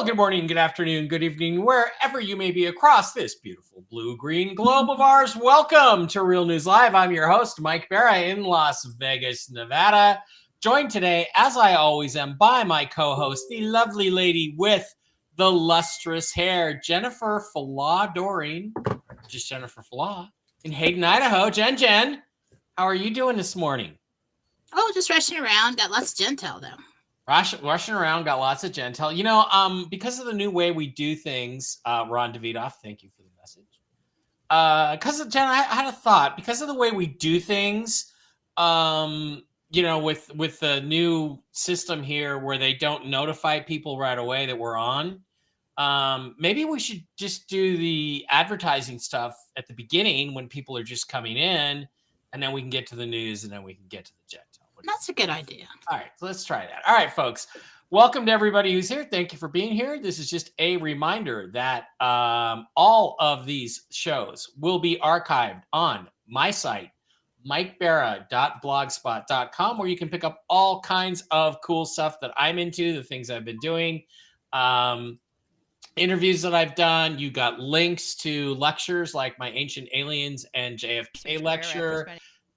Good morning, good afternoon, good evening, wherever you may be across this beautiful blue-green globe of ours. Welcome to Real News Live. I'm your host, Mike Barra in Las Vegas, Nevada. Joined today, as I always am, by my co-host, the lovely lady with the lustrous hair, Jennifer Falah-Doreen, just Jennifer Falah, in Hayden, Idaho. Jen, how are you doing this morning? Oh, just rushing around. Got lots of Jentel, though. Rushing around, got lots of Jentel. You know, because of the new way we do things, Ron Davidoff, thank you for the message. Because Jen, I had a thought. Because of the way we do things, you know, with the new system here where they don't notify people right away that we're on, maybe we should just do the advertising stuff at the beginning when people are just coming in, and then we can get to the news, and then we can get to the Jentel. That's a good idea. All right, so let's try that. All right, folks. Welcome to everybody who's here. Thank you for being here. This is just a reminder that all of these shows will be archived on my site, mikebara.blogspot.com, where you can pick up all kinds of cool stuff that I'm into, the things I've been doing, interviews that I've done. You got links to lectures like my Ancient Aliens and JFK lecture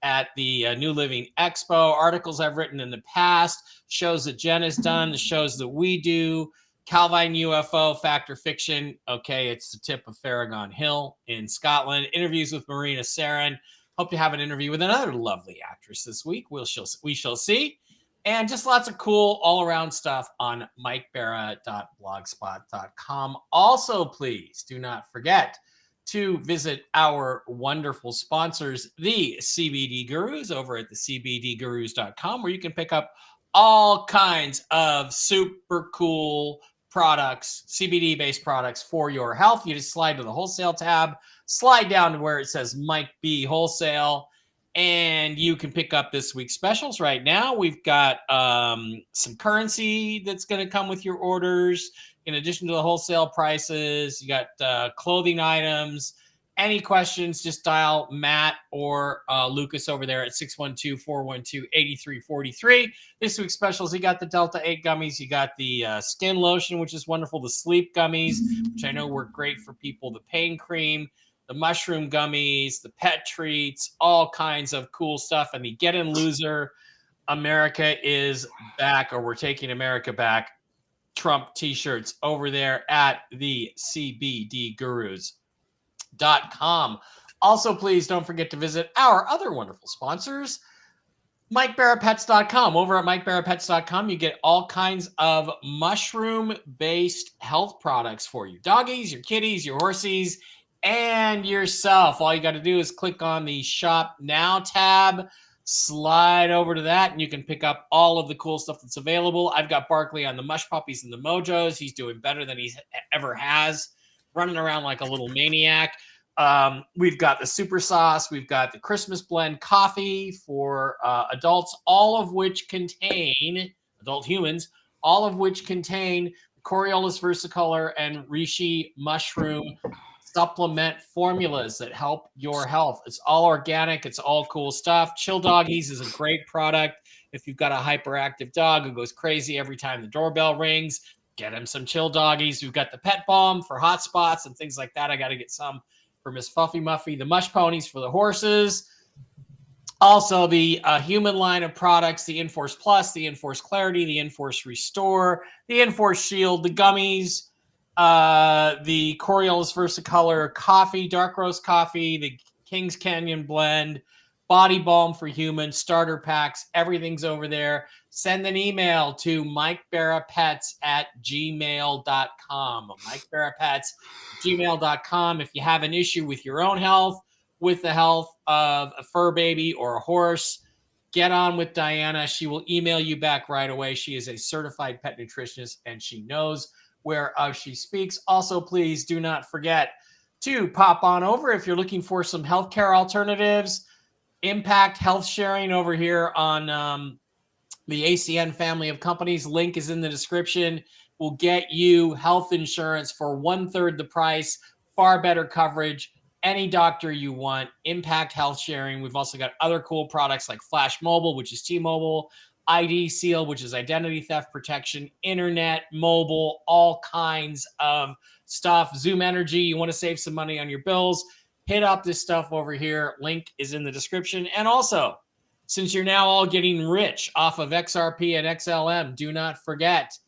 at the New Living Expo, articles I've written in the past, shows that Jen has done, the shows that we do, Calvine UFO, Fact or Fiction. Okay, it's the tip of Farragon Hill in Scotland. Interviews with Marina Sarin. Hope to have an interview with another lovely actress this week. We shall see. And just lots of cool all-around stuff on mikebara.blogspot.com. Also, please do not forget to visit our wonderful sponsors, the CBD Gurus, over at the cbdgurus.com, where you can pick up all kinds of super cool products, CBD-based products for your health. You just slide to the wholesale tab, slide down to where it says Mike B Wholesale, and you can pick up this week's specials right now. We've got some currency that's going to come with your orders. In addition to the wholesale prices, you got clothing items. Any questions, just dial Matt or Lucas over there at 612-412-8343. This week's specials, you got the Delta 8 gummies. You got the skin lotion, which is wonderful. The sleep gummies, which I know work great for people. The pain cream, the mushroom gummies, the pet treats, all kinds of cool stuff. And the Get In Loser, America is back, or we're taking America back, Trump t-shirts over there at the cbdgurus.com. Also, please don't forget to visit our other wonderful sponsors, MikeBarraPets.com. Over at MikeBarraPets.com, you get all kinds of mushroom-based health products for you. Doggies, your kitties, your horsies, and yourself. All you got to do is click on the Shop Now tab, slide over to that, and you can pick up all of the cool stuff that's available. I've got Barkley on the Mush Puppies and the Mojos. He's doing better than he ever has, running around like a little maniac. We've got the Super Sauce. We've got the Christmas Blend coffee for adults, all of which contain, adult humans, all of which contain Coriolis versicolor and reishi mushroom supplement formulas that help your health. It's all organic. It's all cool stuff. Chill Doggies is a great product. If you've got a hyperactive dog who goes crazy every time the doorbell rings, get him some Chill Doggies. We've got the Pet Balm for hot spots and things like that. I got to get some for Miss Fuffy Muffy. The Mush Ponies for the horses. Also, the human line of products, the Enforce Plus, the Enforce Clarity, the Enforce Restore, the Enforce Shield, the gummies, the Coriolis Versicolor coffee, dark roast coffee, the Kings Canyon blend, body balm for humans, starter packs, everything's over there. Send an email to mikebarrapets@gmail.com. mikebarrapets@gmail.com. If you have an issue with your own health, with the health of a fur baby or a horse, get on with Diana. She will email you back right away. She is a certified pet nutritionist and she knows whereof she speaks. Also, please do not forget to pop on over if you're looking for some healthcare alternatives. Impact Health Sharing over here on the ACN family of companies. Link is in the description. Will get you health insurance for 1/3 the price, far better coverage, any doctor you want. Impact Health Sharing. We've also got other cool products like Flash Mobile, which is T-Mobile, ID Seal, which is identity theft protection, internet, mobile, all kinds of stuff. Zoom Energy, you want to save some money on your bills, hit up this stuff over here. Link is in the description. And also, since you're now all getting rich off of XRP and XLM, do not forget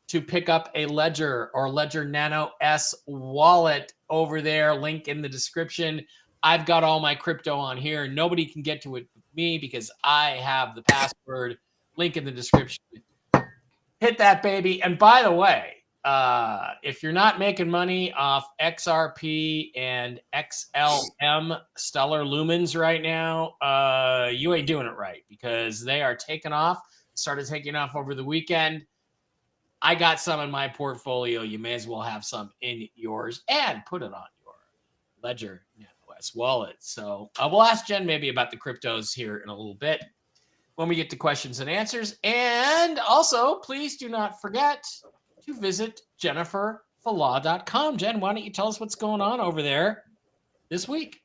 to pick up a Ledger or Ledger Nano S wallet over there. Link in the description. I've got all my crypto on here. Nobody can get to it with me because I have the password. Link in the description. Hit that baby. And by the way, if you're not making money off XRP and XLM Stellar Lumens right now, you ain't doing it right because they are taking off. Started taking off over the weekend. I got some in my portfolio. You may as well have some in yours and put it on your Ledger Nano S wallet. So we'll ask Jen maybe about the cryptos here in a little bit when we get to questions and answers. And also, please do not forget to visit jenniferfalaw.com. Jen, why don't you tell us what's going on over there this week?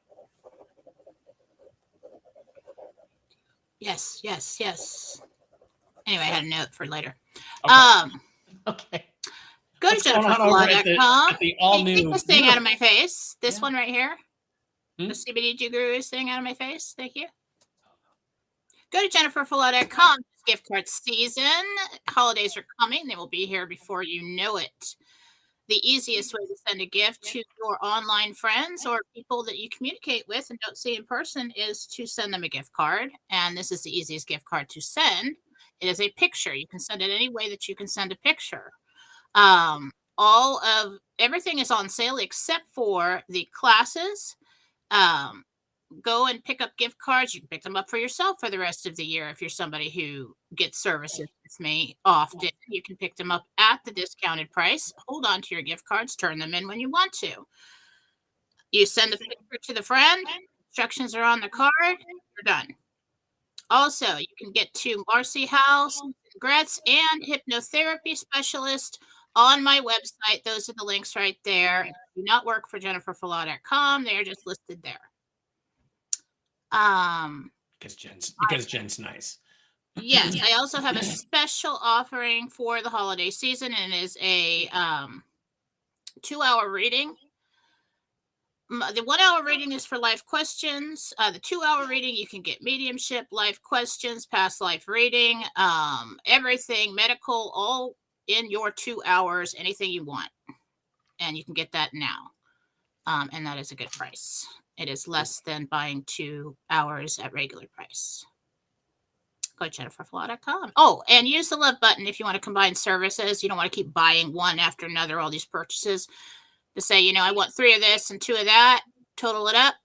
Yes. Anyway, I had a note for later. Okay. Go to jenniferfalaw.com. At the all new. Take this thing out of my face. This Yeah. one right here. Hmm? The CBD Gurus thing out of my face. Thank you. Go to jenniferfalaw.com. Gift card season. Holidays are coming. They will be here before you know it. The easiest way to send a gift to your online friends or people that you communicate with and don't see in person is to send them a gift card. And this is the easiest gift card to send. It is a picture. You can send it any way that you can send a picture. All of everything is on sale except for the classes. Go and pick up gift cards. You can pick them up for yourself for the rest of the year. If you're somebody who gets services with me often, you can pick them up at the discounted price. Hold on to your gift cards. Turn them in when you want to. You send the picture to the friend. Instructions are on the card. You're done. Also, you can get to Marcy House, Gretz, and hypnotherapy specialist on my website. Those are the links right there. If you do not work for jenniferfalaw.com. They are just listed there. Because Jen's nice. Yes, I also have a special offering for the holiday season, and it is a 2-hour reading. The 1-hour reading is for life questions. The 2-hour reading, you can get mediumship, life questions, past life reading, everything medical, all in your 2 hours, anything you want. And you can get that now. And that is a good price. It is less than buying 2 hours at regular price. Go to jenniferfalaw.com. Oh, and use the love button if you want to combine services. You don't want to keep buying one after another, all these purchases. To say, I want 3 of this and 2 of that, total it up,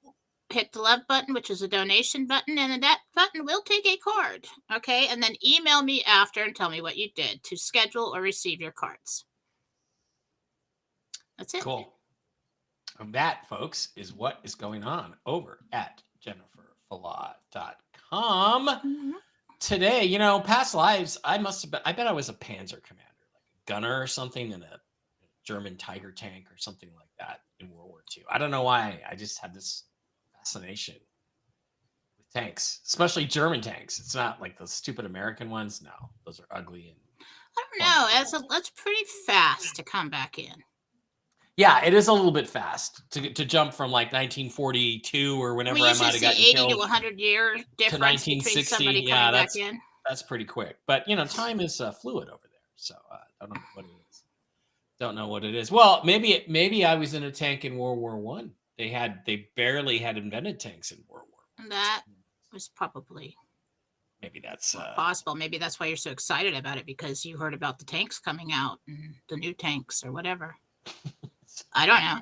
hit the love button, which is a donation button, and then that button will take a card. Okay, and then email me after and tell me what you did to schedule or receive your cards. That's it. Cool. And that, folks, is what is going on over at jenniferfalaw.com. Mm-hmm. Today, past lives, I bet I was a Panzer commander, like a gunner or something in a German Tiger tank or something like that in World War II. I don't know why. I just had this fascination with tanks, especially German tanks. It's not like the stupid American ones. No, those are ugly. And I don't know. That's pretty fast to come back in. Yeah, it is a little bit fast to jump from like 1942 or whenever I might have gotten 80 killed to 100 year difference between somebody coming back in. That's pretty quick. But time is fluid over there, so I don't know what it is. Don't know what it is. Well, maybe I was in a tank in World War One. They barely had invented tanks in World War I. That was probably maybe that's possible. Maybe that's why you're so excited about it, because you heard about the tanks coming out and the new tanks or whatever. I don't know.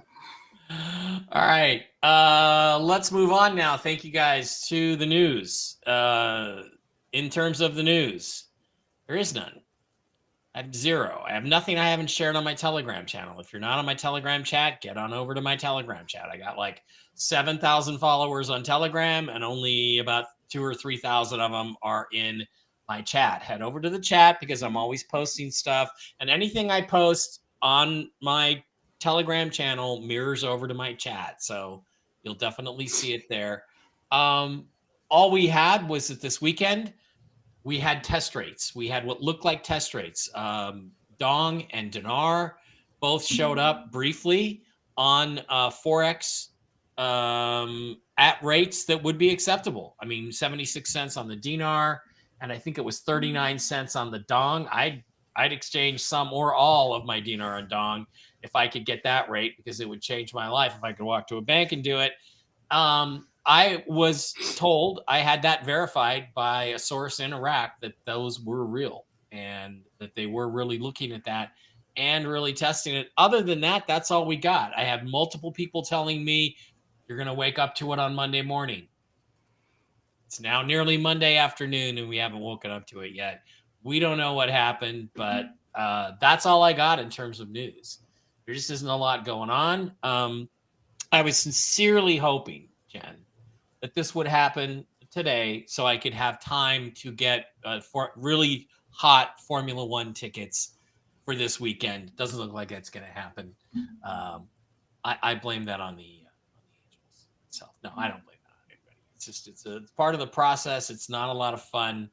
All right. Let's move on now. Thank you guys to the news. in terms of the news, there is none. I have zero. I have nothing I haven't shared on my Telegram channel. If you're not on my Telegram chat, get on over to my Telegram chat. I got like 7,000 followers on Telegram, and only about 2,000 or 3,000 of them are in my chat. Head over to the chat because I'm always posting stuff, and anything I post on my Telegram channel mirrors over to my chat. So you'll definitely see it there. All we had was that this weekend, we had test rates. We had what looked like test rates. Dong and Dinar both showed up briefly on Forex at rates that would be acceptable. I mean, 76 cents on the Dinar, and I think it was 39 cents on the Dong. I'd exchange some or all of my Dinar and Dong if I could get that rate, because it would change my life if I could walk to a bank and do it. I was told, I had that verified by a source in Iraq, that those were real and that they were really looking at that and really testing it. Other than that, that's all we got. I had multiple people telling me, you're going to wake up to it on Monday morning. It's now nearly Monday afternoon and we haven't woken up to it yet. We don't know what happened, but that's all I got in terms of news. There just isn't a lot going on. I was sincerely hoping, Jen, that this would happen today so I could have time to get really hot Formula One tickets for this weekend. Doesn't look like it's going to happen. I blame that on the Angels itself. No, I don't blame that on anybody. It's just it's part of the process. It's not a lot of fun.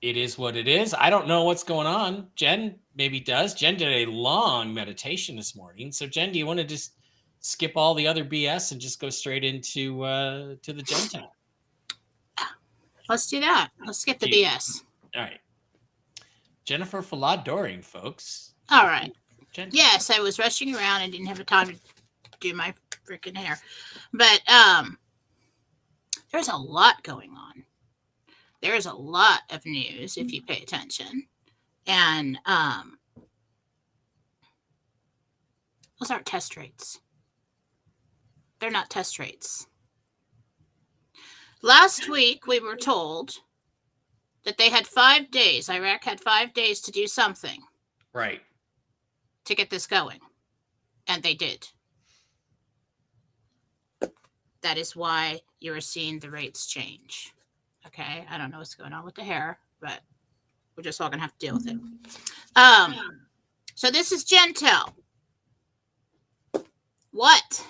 It is what it is. I don't know what's going on. Jen maybe does. Jen did a long meditation this morning. So Jen, do you want to just skip all the other BS and just go straight into to the Jentel? Let's do that. Let's skip the BS. All right. Jennifer Falah-Doring, folks. All right. Jentel. Yes, I was rushing around and didn't have the time to do my freaking hair. But there's a lot going on. There's a lot of news if you pay attention. And those aren't test rates. They're not test rates. Last week, we were told that they had 5 days. Iraq had 5 days to do something. Right. To get this going. And they did. That is why you are seeing the rates change. Okay? I don't know what's going on with the hair, but we're just all going to have to deal with it. So this is Jentel. What?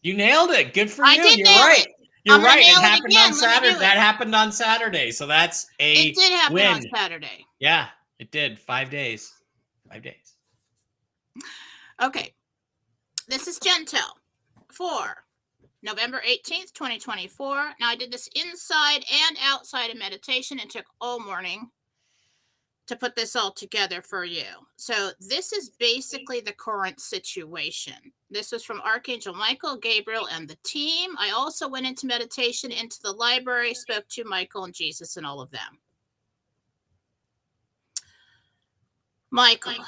You nailed it. Good for you. You're right. It. You're right. It happened on Saturday. That happened on Saturday. So that's It did happen on Saturday. Yeah, it did. 5 days. 5 days. Okay. This is Jentel for November 18th, 2024. Now, I did this inside and outside of meditation and took all morning to put this all together for you. So this is basically the current situation. This was from Archangel Michael, Gabriel, and the team. I also went into meditation, into the library, spoke to Michael and Jesus and all of them. Michael,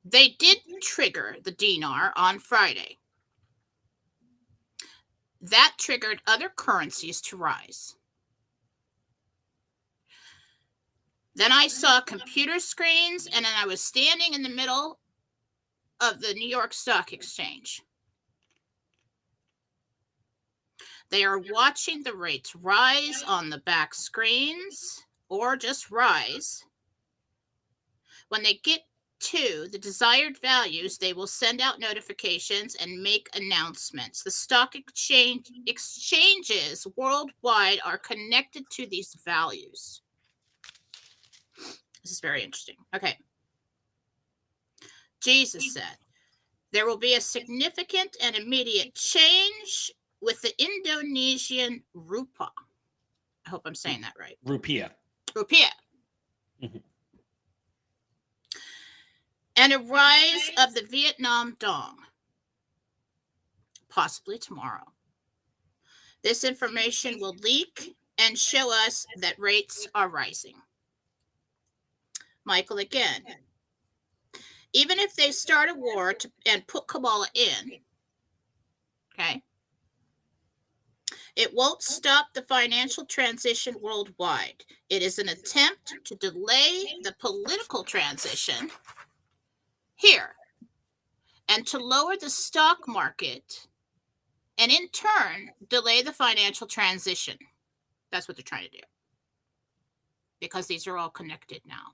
they did trigger the dinar on Friday. That triggered other currencies to rise. Then I saw computer screens, and then I was standing in the middle of the New York Stock Exchange. They are watching the rates rise on the back screens, or just rise. When they get to the desired values, they will send out notifications and make announcements. The stock exchanges worldwide are connected to these values. This is very interesting. Okay. Jesus said, there will be a significant and immediate change with the Indonesian rupiah. I hope I'm saying that right. Rupiah. Mm-hmm. And a rise of the Vietnam dong, possibly tomorrow. This information will leak and show us that rates are rising. Michael, again, even if they start a war and put Kamala in, okay, It won't stop the financial transition worldwide. It is an attempt to delay the political transition here and to lower the stock market and in turn delay the financial transition. That's what they're trying to do, because these are all connected now.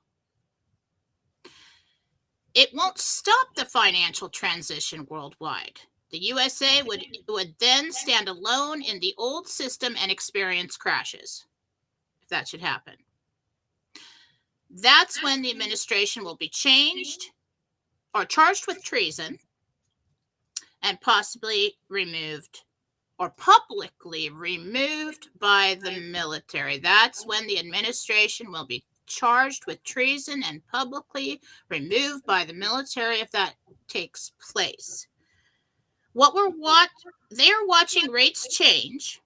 It won't stop the financial transition worldwide. The USA would then stand alone in the old system and experience crashes, if that should happen. That's when the administration will be changed or charged with treason and possibly removed or publicly removed by the military. That's when the administration will be charged with treason and publicly removed by the military if that takes place. They're watching rates change,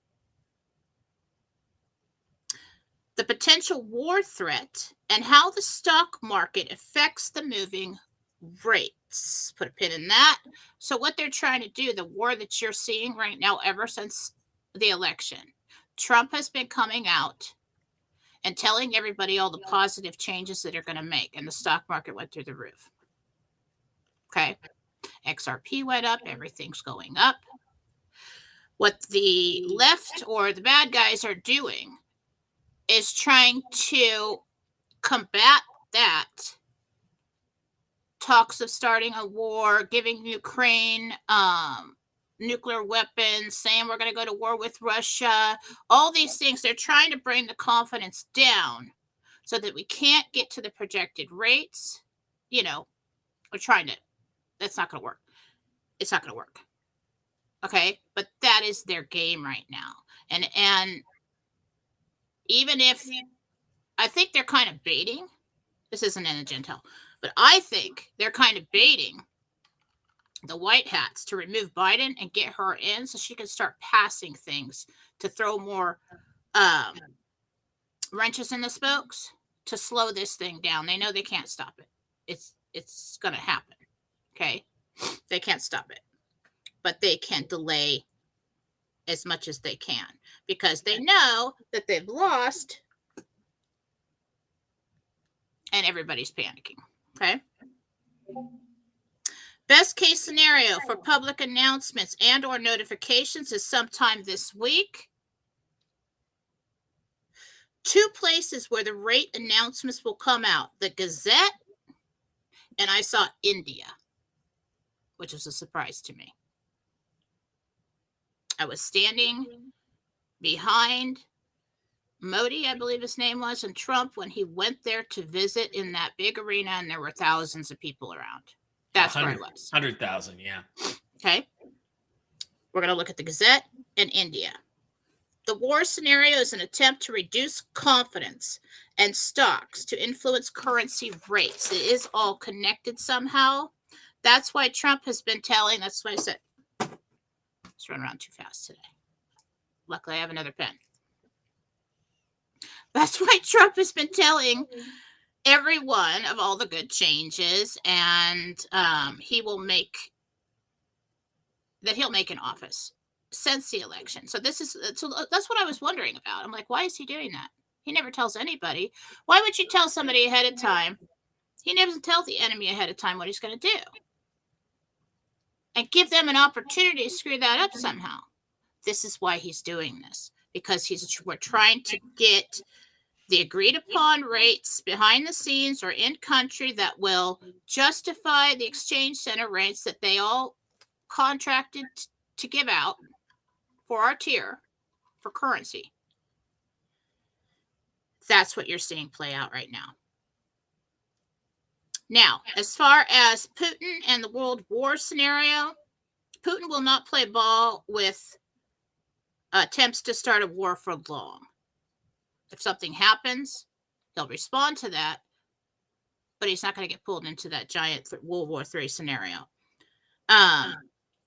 the potential war threat, and how the stock market affects the moving rates. Put a pin in that. So what they're trying to do, the war that you're seeing right now ever since the election, Trump has been coming out and telling everybody all the positive changes that are going to make, and the stock market went through the roof. Okay. XRP went up. Everything's going up. What the left or the bad guys are doing is trying to combat that. Talks of starting a war, giving Ukraine nuclear weapons, saying we're going to go to war with Russia, all these things. They're trying to bring the confidence down so that we can't get to the projected rates. You know, we're trying to, that's not going to work. It's not going to work. Okay. But that is their game right now. And even if, I think they're kind of baiting, this isn't in a Jentel, but I think they're kind of baiting the white hats to remove Biden and get her in so she can start passing things to throw more wrenches in the spokes to slow this thing down. They know they can't stop it. It's going to happen. Okay. They can't stop it, but they can delay as much as they can because they know that they've lost and everybody's panicking. Okay. Best case scenario for public announcements and or notifications is sometime this week. 2 places where the rate announcements will come out: the Gazette, and I saw India, which was a surprise to me. I was standing behind Modi, I believe his name was, and Trump when he went there to visit in that big arena, and there were thousands of people around. That's where I was. 100,000, yeah. Okay. We're going to look at the Gazette and India. The war scenario is an attempt to reduce confidence and stocks to influence currency rates. It is all connected somehow. That's why Trump has been telling, that's why I said, let's run around too fast today. Luckily, I have another pen. That's why Trump has been telling everyone of all the good changes, and he'll make in office since the election. So that's what I was wondering about. I'm like, why is he doing that? He never tells anybody. Why would you tell somebody ahead of time? He never tells the enemy ahead of time what he's going to do and give them an opportunity to screw that up somehow. This is why he's doing this, because we're trying to get the agreed upon rates behind the scenes or in country that will justify the exchange center rates that they all contracted to give out for our tier for currency. That's what you're seeing play out right now. Now, as far as Putin and the world war scenario, Putin will not play ball with attempts to start a war for long. If something happens, he'll respond to that, but he's not going to get pulled into that giant World War III scenario.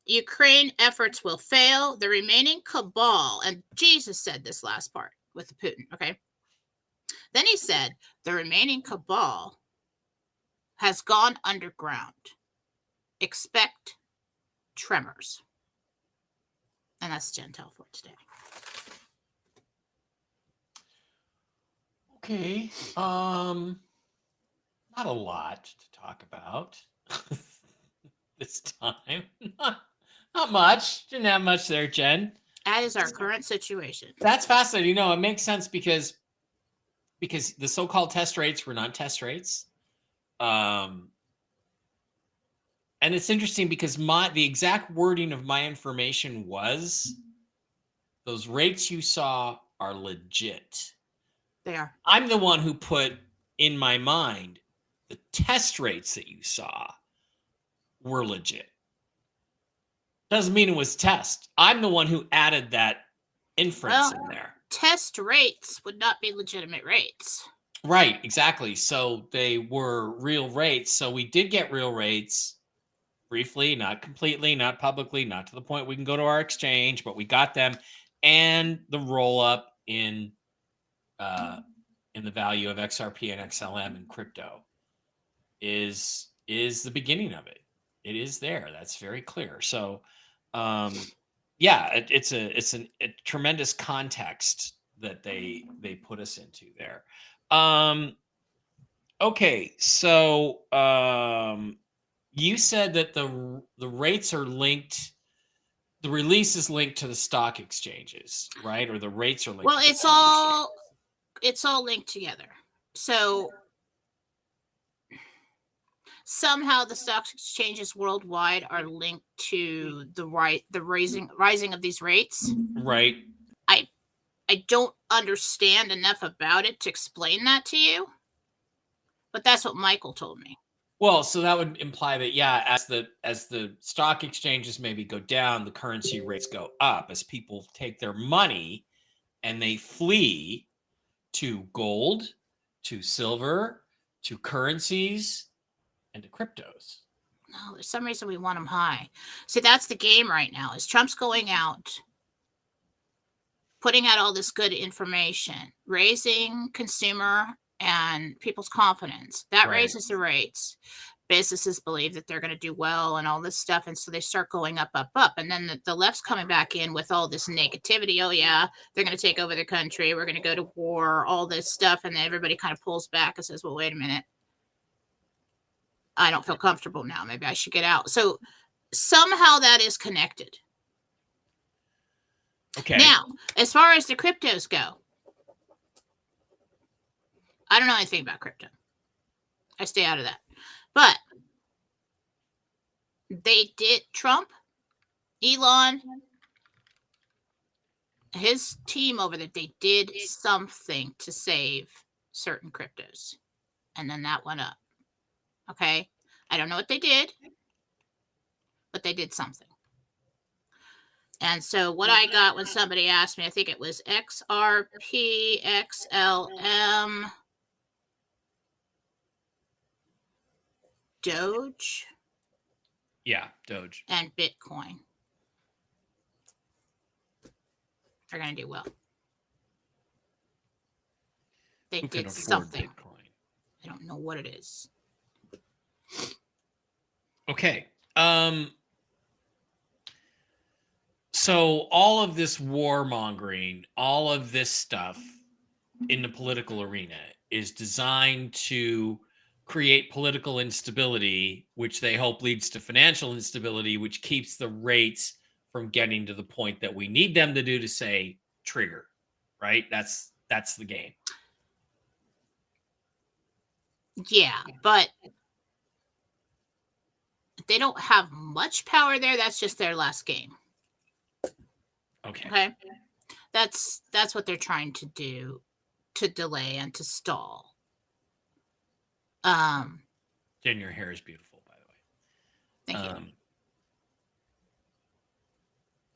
Ukraine efforts will fail. The remaining cabal, and Jesus said this last part with the Putin, okay? Then he said, the remaining cabal has gone underground. Expect tremors. And that's Jentel for today. Okay. Not a lot to talk about this time. Not much. Didn't have much there, Jen. That is our current situation. That's fascinating. You know, it makes sense because the so-called test rates were not test rates. And it's interesting because the exact wording of my information was those rates you saw are legit. They are. I'm the one who put in my mind the test rates that you saw were legit. Doesn't mean it was test. I'm the one who added that inference in there. Test rates would not be legitimate rates. Right, exactly. So they were real rates. So we did get real rates briefly, not completely, not publicly, not to the point we can go to our exchange, but we got them. And the roll up in the value of XRP and XLM in crypto is the beginning of it. It is there. That's very clear. So yeah, it's a tremendous context that they put us into there. Okay, so you said that the rates are linked. The release is linked to the stock exchanges, right? Or the rates are linked. Well, it's all linked together. So somehow the stock exchanges worldwide are linked to the rising of these rates. Right. I don't understand enough about it to explain that to you, but that's what Michael told me. Well, so that would imply that, yeah, as the stock exchanges maybe go down, the currency rates go up as people take their money and they flee to gold, to silver, to currencies, and to cryptos. No, there's some reason we want them high. See, that's the game right now. Is Trump's going out, putting out all this good information, raising consumer and people's confidence. That raises the rates. Businesses believe that they're going to do well and all this stuff. And so they start going up, up, up. And then the left's coming back in with all this negativity. Oh, yeah, they're going to take over the country. We're going to go to war, all this stuff. And then everybody kind of pulls back and says, well, wait a minute. I don't feel comfortable now. Maybe I should get out. So somehow that is connected. Okay. Now, as far as the cryptos go, I don't know anything about crypto. I stay out of that. But they did, Trump, Elon, his team over there, they did something to save certain cryptos. And then that went up. Okay. I don't know what they did, but they did something. And so what I got when somebody asked me, I think it was XRP, XLM, Doge. Yeah, Doge. And Bitcoin. They're going to do well. They did something. Bitcoin? I don't know what it is. Okay. So all of this warmongering, all of this stuff in the political arena is designed to create political instability, which they hope leads to financial instability, which keeps the rates from getting to the point that we need them to do to say trigger, right? That's the game. Yeah, but they don't have much power there. That's just their last game. Okay. That's what they're trying to do, to delay and to stall. Jen, your hair is beautiful, by the way. Thank you.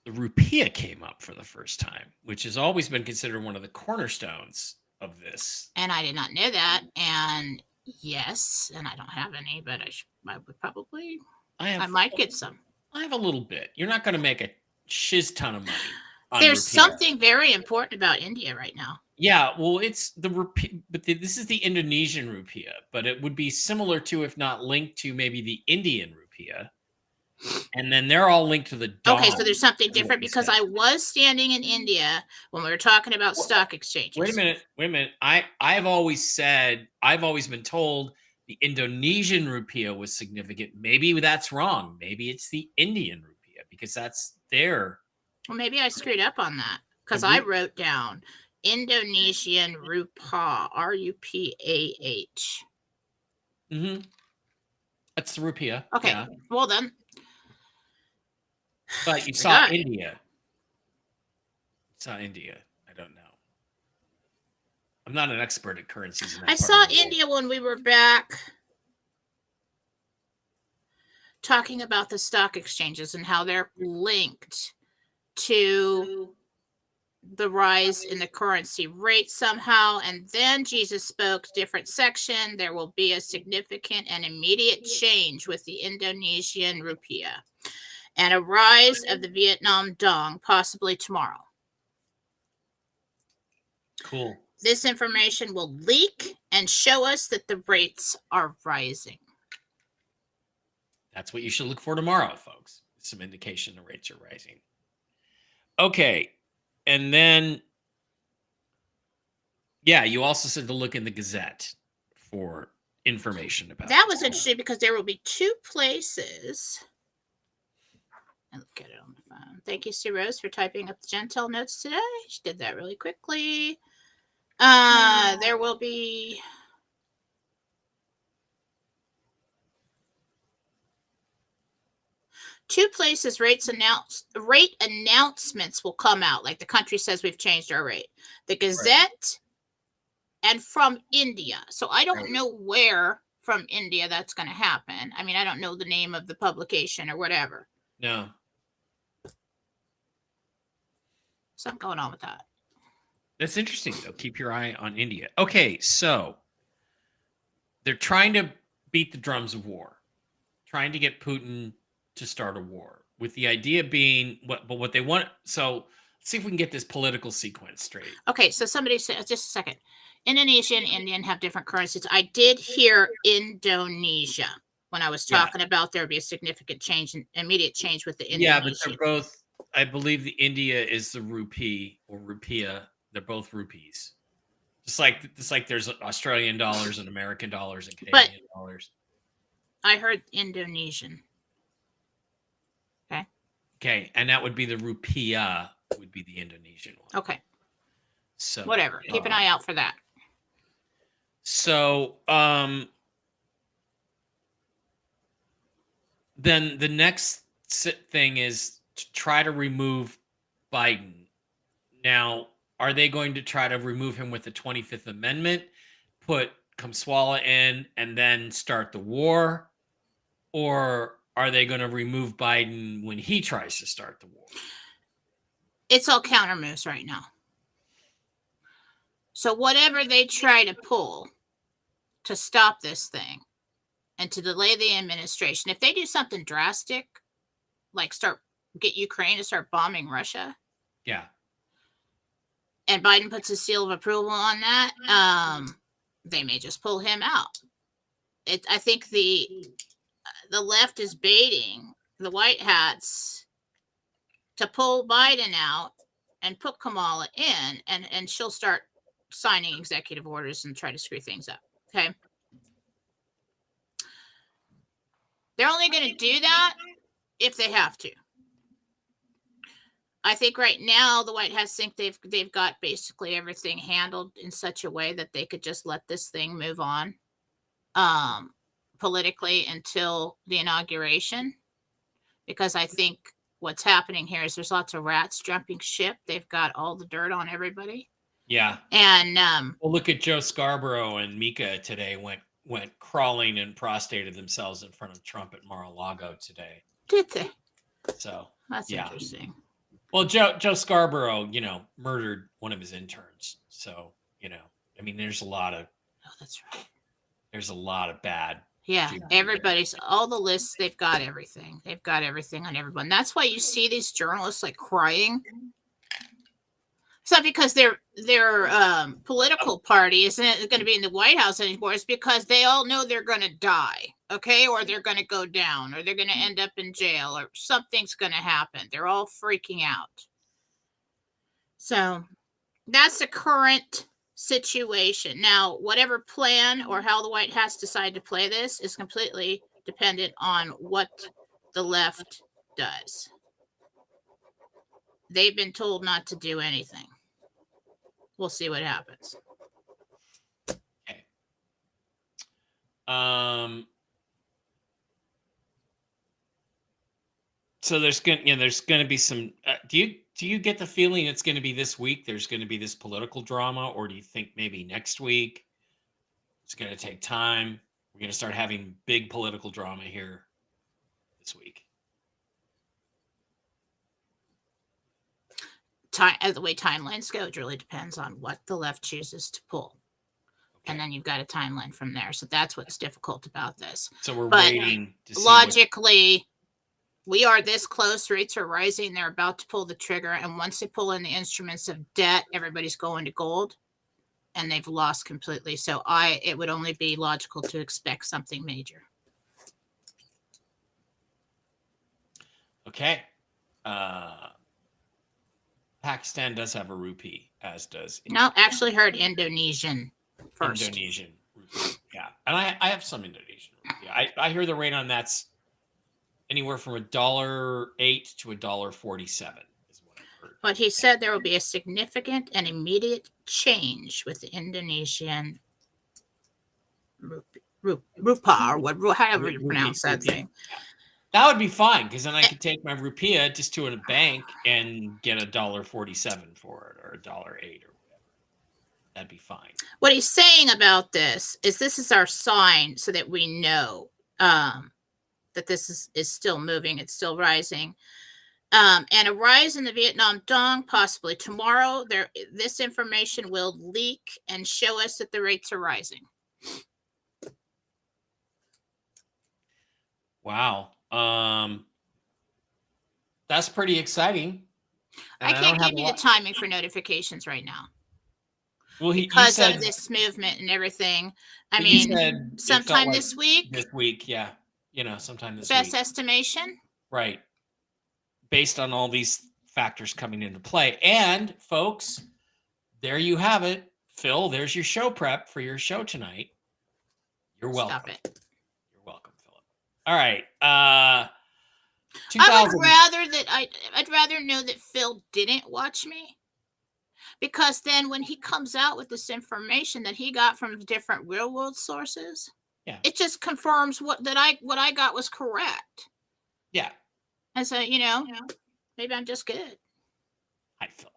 The rupiah came up for the first time, which has always been considered one of the cornerstones of this. And I did not know that. And yes, and I don't have any, but I would probably. I might get some. I have a little bit. You're not going to make a shiz ton of money. There's something very important about India right now. Yeah, well, it's the rupiah, but this is the Indonesian rupiah, but it would be similar to, if not linked to, maybe the Indian rupiah. And then they're all linked to the dong. Okay, so there's something is what different we because said. I was standing in India when we were talking about stock exchanges. Wait a minute. I've always been told the Indonesian rupiah was significant. Maybe that's wrong. Maybe it's the Indian rupiah because that's their. Well, maybe I screwed up on that because I wrote down Indonesian rupiah, R-U-P-A-H. Mm-hmm. That's the rupiah. Okay, Yeah. well then. But you saw India. I don't know. I'm not an expert at currencies. In that I saw India when we were back talking about the stock exchanges and how they're linked to the rise in the currency rate somehow. And then Jesus spoke different section. There will be a significant and immediate change with the Indonesian rupiah and a rise of the Vietnam dong possibly tomorrow. Cool. This information will leak and show us that the rates are rising. That's what you should look for tomorrow, folks. Some indication the rates are rising. Okay. And then, yeah, you also said to look in the Gazette for information about that. Was interesting because there will be 2 places. And look at it on the phone. Thank you, Sue Rose, for typing up the Jentel notes today. She did that really quickly. There will be 2 places rate announcements will come out. Like the country says we've changed our rate. The Gazette and from India. So I don't know where from India that's going to happen. I mean, I don't know the name of the publication or whatever. No. Something going on with that. That's interesting, though. Keep your eye on India. Okay, so they're trying to beat the drums of war, trying to get Putin to start a war, with the idea being what they want. So let's see if we can get this political sequence straight. Okay, so somebody said, just a second. Indonesia and Indian have different currencies. I did hear Indonesia when I was talking about there would be a significant change, immediate change with the Indonesian. Yeah, but they're both, I believe the India is the rupee or rupiah. They're both rupees. Just like there's Australian dollars and American dollars and Canadian dollars. I heard Indonesian. Okay, and that would be the rupiah, would be the Indonesian one. Okay. So whatever. Keep an eye out for that. So then the next thing is to try to remove Biden. Now, are they going to try to remove him with the 25th Amendment, put Kamswala in, and then start the war? Or are they going to remove Biden when he tries to start the war? It's all counter moves right now. So whatever they try to pull to stop this thing and to delay the administration, if they do something drastic, like get Ukraine to start bombing Russia. Yeah. And Biden puts a seal of approval on that, they may just pull him out. I think the left is baiting the white hats to pull Biden out and put Kamala in, and she'll start signing executive orders and try to screw things up. Okay. They're only going to do that if they have to. I think right now the White Hats think they've got basically everything handled in such a way that they could just let this thing move on politically until the inauguration. Because I think what's happening here is there's lots of rats jumping ship. They've got all the dirt on everybody. Yeah. And well, look at Joe Scarborough and Mika today went crawling and prostrated themselves in front of Trump at Mar-a-Lago today. Did they? So that's interesting. Well, Joe Scarborough, murdered one of his interns. So, I mean, there's a lot of. Oh, that's right. There's a lot of bad. Yeah, everybody's all the lists. They've got everything. They've got everything on everyone. That's why you see these journalists like crying. It's not because their political party isn't going to be in the White House anymore. It's because they all know they're going to die, okay, or they're going to go down, or they're going to end up in jail, or something's going to happen. They're all freaking out. So that's the current situation. Now, whatever plan or how the White House decide to play this is completely dependent on what the left does. They've been told not to do anything. We'll see what happens. Okay. So there's gonna be some. Do you get the feeling it's going to be this week? There's going to be this political drama, or do you think maybe next week it's going to take time? We're going to start having big political drama here this week. The way timelines go, it really depends on what the left chooses to pull. Okay. And then you've got a timeline from there. So that's what's difficult about this. So we're waiting to see. Logically, we are this close. Rates are rising. They're about to pull the trigger. And once they pull in the instruments of debt, everybody's going to gold. And they've lost completely. So it would only be logical to expect something major. Okay. Pakistan does have a rupee, as does India. No, actually heard Indonesian first. Indonesian rupee, yeah. And I have some Indonesian rupee. I hear the rate on that's anywhere from $1.08 to $1.47 is what I've heard. But he said there will be a significant and immediate change with the Indonesian rupiah, or however you pronounce that thing. That would be fine, because then I could take my rupiah just to a bank and get $1.47 for it, or $1.08 or whatever. That'd be fine. What he's saying about this is our sign so that we know that this is still moving, it's still rising. And a rise in the Vietnam Dong possibly tomorrow. This information will leak and show us that the rates are rising. Wow. That's pretty exciting. I can't give you the timing for notifications right now. Well, because of this movement and everything. I mean, sometime this week. This week, yeah. Sometime this week. Best estimation. Right. Based on all these factors coming into play. And folks, there you have it. Phil, there's your show prep for your show tonight. You're welcome. Stop it. You're welcome, Philip. All right. I'd rather know that Phil didn't watch me. Because then when he comes out with this information that he got from different real world sources, it just confirms what I got was correct. Yeah. And so, maybe I'm just good. Hi, Phil.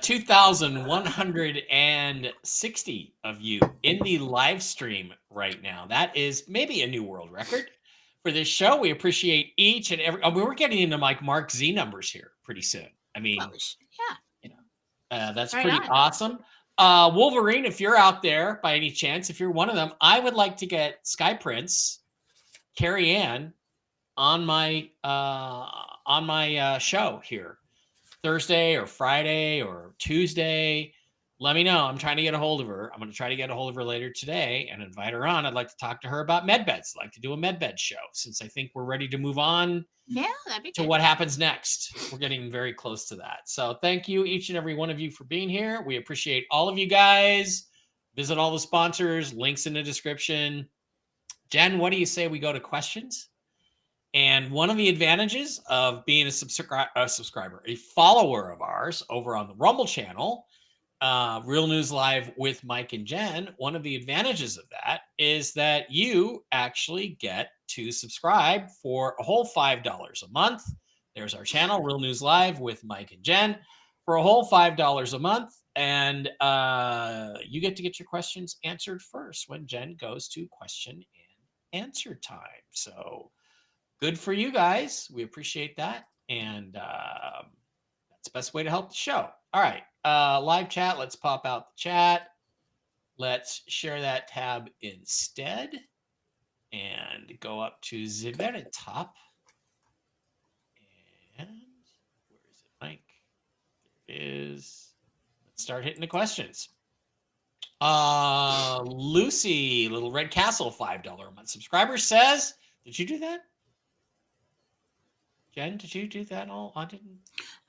2,160 of you in the live stream right now. That is maybe a new world record for this show. We appreciate each and every. We're getting into like Mark Z numbers here pretty soon. I mean, that's pretty awesome. Wolverine, if you're out there by any chance, if you're one of them, I would like to get Sky Prince, Carrie Ann on my show here Thursday or Friday or Tuesday. Let me know. I'm trying to get a hold of her. I'm going to try to get a hold of her later today and invite her on. I'd like to talk to her about MedBeds. I'd like to do a MedBed show since I think we're ready to move on that'd be to good. What happens next. We're getting very close to that. So thank you, each and every one of you, for being here. We appreciate all of you guys. Visit all the sponsors, links in the description. Jen, what do you say we go to questions? And one of the advantages of being a subscriber, a follower of ours over on the Rumble channel, Real News Live with Mike and Jen, one of the advantages of that is that you actually get to subscribe for a whole $5 a month. There's our channel, Real News Live with Mike and Jen, for a whole $5 a month. And you get to get your questions answered first when Jen goes to question and answer time. So good for you guys. We appreciate that. And that's the best way to help the show. All right. Live chat. Let's pop out the chat. Let's share that tab instead and go up to the very top. And where is it, Mike? There it is. start hitting the questions. Lucy, Little Red Castle, $5 a month subscriber says, did you do that? Jen, did you do that all? I didn't.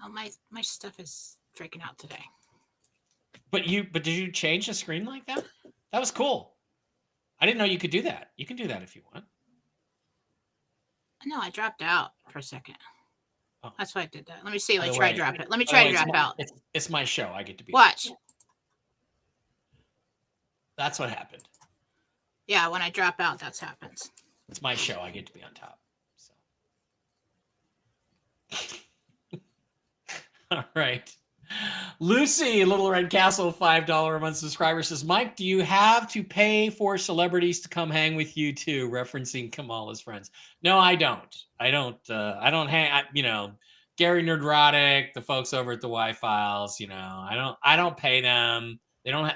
Oh, my stuff is freaking out today. But did you change the screen like that? That was cool. I didn't know you could do that. You can do that if you want. No, I dropped out for a second. Oh. That's why I did that. Let me see. Let me try to drop it. Let me try to drop out. It's my show. I get to be. Watch. That's what happened. Yeah, when I drop out, that's happens. It's my show. I get to be on top. So. All right. Lucy, Little Red Castle, $5 a month subscriber says, Mike, do you have to pay for celebrities to come hang with you too? Referencing Kamala's friends. No, I don't. I don't hang, Gary Nerdrotic, the folks over at the Y-Files, I don't pay them.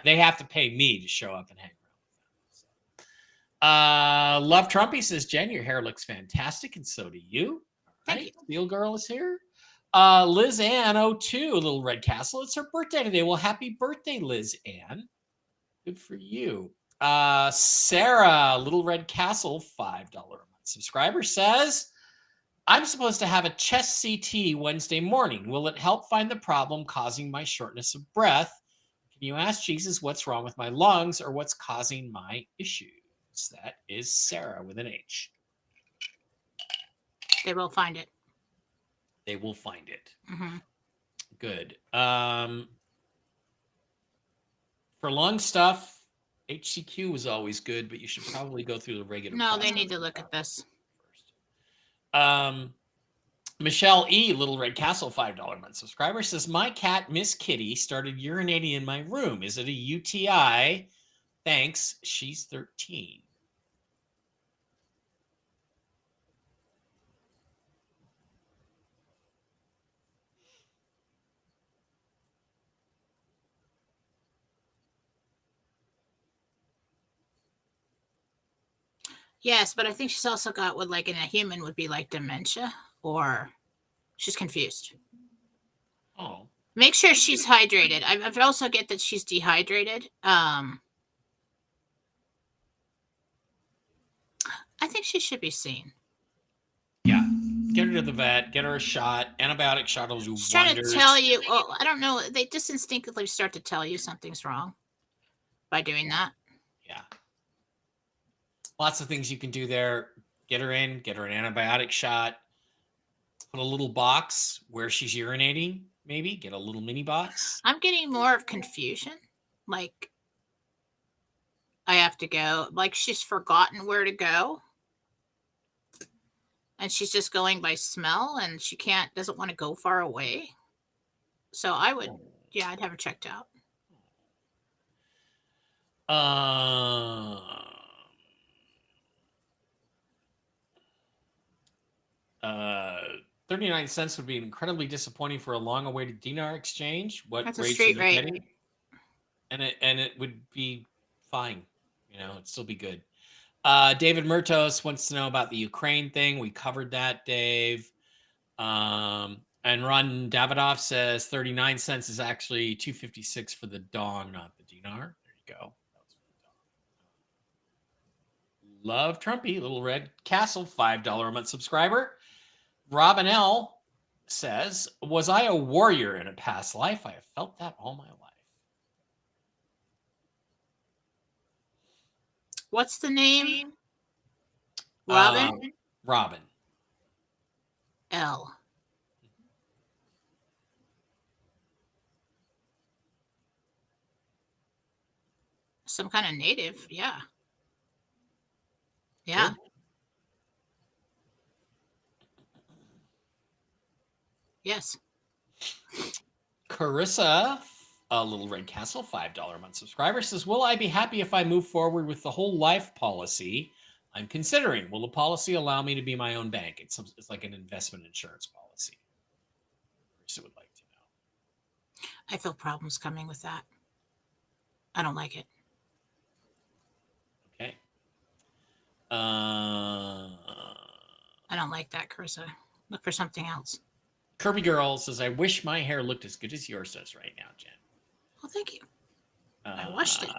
They have to pay me to show up and hang around with them. So. Love Trumpy says, Jen, your hair looks fantastic, and so do you. Thank you. Steel Girl is here. Liz Ann 02, Little Red Castle. It's her birthday today. Well, happy birthday, Liz Ann. Good for you. Sarah, Little Red Castle, $5 a month subscriber says, I'm supposed to have a chest CT Wednesday morning. Will it help find the problem causing my shortness of breath? Can you ask Jesus what's wrong with my lungs or what's causing my issues? That is Sarah with an H. They will find it. They will find it. Mm-hmm. Good. For lung stuff, HCQ was always good, but you should probably go through the regular. No, they need to look at this first. Michelle E, Little Red Castle, $5 a month subscriber says, my cat, Miss Kitty, started urinating in my room. Is it a UTI? Thanks. She's 13. Yes, but I think she's also got what, like in a human, would be like dementia, or she's confused. Oh. Make sure she's hydrated. I've also get that she's dehydrated. I think she should be seen. Yeah. Get her to the vet. Get her a shot. Antibiotic shot will do wonders. She's trying to tell you. Well, I don't know. They just instinctively start to tell you something's wrong by doing that. Yeah. Lots of things you can do there. Get her in. Get her an antibiotic shot. Put a little box where she's urinating. Maybe get a little mini box. I'm getting more of confusion. Like I have to go. Like she's forgotten where to go. And she's just going by smell, and she doesn't want to go far away. So I would, I'd have her checked out. 39 cents would be incredibly disappointing for a long-awaited dinar exchange. What That's a rates street are rate. getting? And it would be fine. It'd still be good. David Murtos wants to know about the Ukraine thing. We covered that, Dave. And Ron Davidoff says 39 cents is actually $2.56 for the dong, not the dinar. There you go. Love Trumpy, Little Red Castle, $5 a month subscriber. Robin L says, was I a warrior in a past life? I have felt that all my life. What's the name? Robin? Robin. L. Some kind of native, yeah. Yeah. Good. Yes. Carissa, Little Red Castle, $5 a month subscriber says, will I be happy if I move forward with the whole life policy I'm considering? Will the policy allow me to be my own bank? It's like an investment insurance policy. Carissa would like to know. I feel problems coming with that. I don't like it. Okay. I don't like that, Carissa. Look for something else. Kirby Girl says, I wish my hair looked as good as yours does right now, Jen. Well, thank you. I watched it.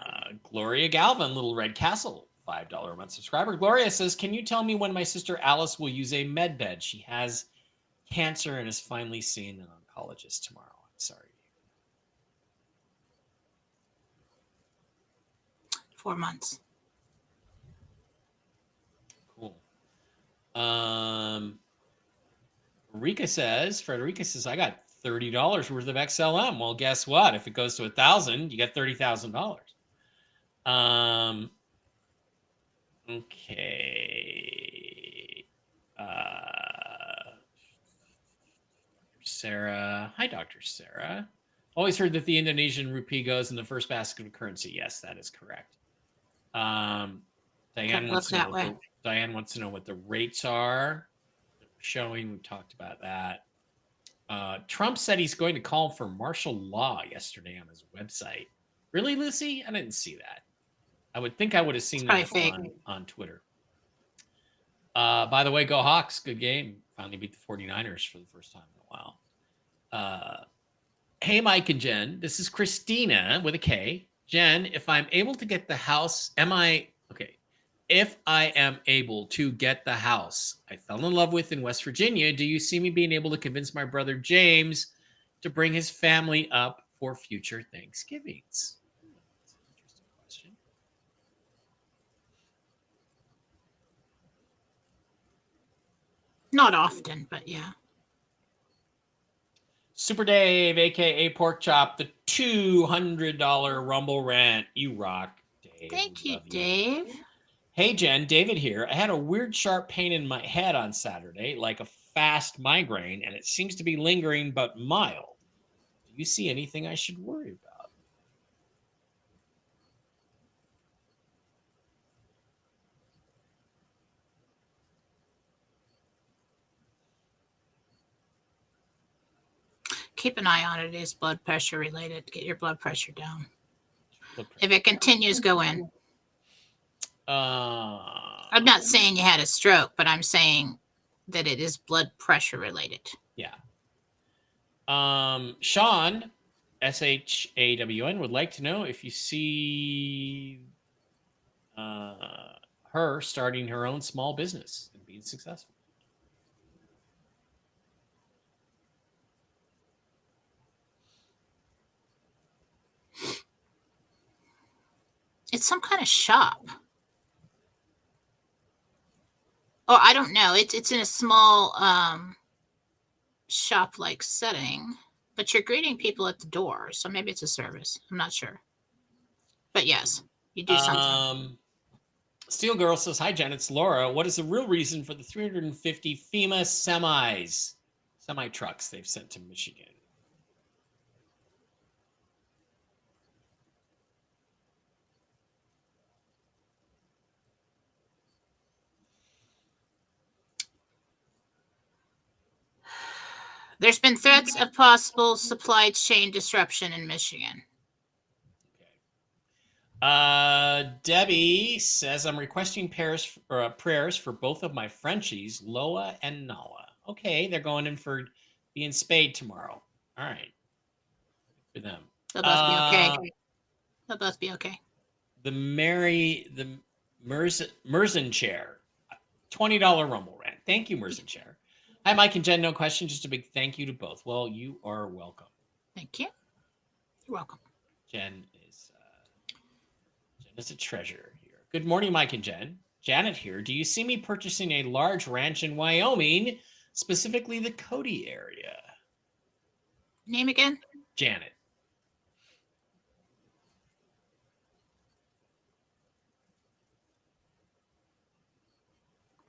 Gloria Galvin, Little Red Castle, $5 a month subscriber. Gloria says, can you tell me when my sister Alice will use a med bed? She has cancer and is finally seeing an oncologist tomorrow. I'm sorry. 4 months. Cool. Frederica says, I got $30 worth of XLM. Well, guess what? If it goes to 1,000, you get $30,000. Okay. Sarah. Hi, Dr. Sarah. Always heard that the Indonesian rupee goes in the first basket of currency. Yes, that is correct. Diane wants to know what the rates are showing. We've talked about that. Trump said he's going to call for martial law yesterday on his website. Really, Lucy? I didn't see that. I would think I would have seen that on Twitter. By the way, go Hawks. Good game. Finally beat the 49ers for the first time in a while. Hey, Mike and Jen. This is Christina with a K. Jen, if I'm able to get the house, if I am able to get the house I fell in love with in West Virginia, do you see me being able to convince my brother James to bring his family up for future Thanksgivings? That's an interesting question. Not often, but yeah. Super Dave, aka Pork Chop, the $200 Rumble rant. You rock, Dave. Thank you, Dave. Hey, Jen, David here. I had a weird sharp pain in my head on Saturday, like a fast migraine, and it seems to be lingering but mild. Do you see anything I should worry about? Keep an eye on it. It is blood pressure related. Get your blood pressure down. If it continues, go in. I'm not saying you had a stroke, but I'm saying that it is blood pressure related. Yeah. Sean, SHAWN, would like to know if you see her starting her own small business and being successful. It's some kind of shop. Oh, I don't know. It's in a small shop-like setting, but you're greeting people at the door, so maybe it's a service. I'm not sure. But yes, you do something. Steel Girl says, hi, Jen, it's Laura. What is the real reason for the 350 FEMA semi-trucks they've sent to Michigan? There's been threats of possible supply chain disruption in Michigan. Debbie says, I'm requesting prayers for both of my Frenchies, Loa and Nala. Okay, they're going in for being spayed tomorrow. All right. For them. They'll both be okay. They'll both be okay. The Merzen chair, $20 Rumble rant. Thank you, Merzen chair. Hi, Mike and Jen. No question. Just a big thank you to both. Well, you are welcome. Thank you. You're welcome. Jen is a treasure here. Good morning, Mike and Jen. Janet here. Do you see me purchasing a large ranch in Wyoming, specifically the Cody area? Name again? Janet.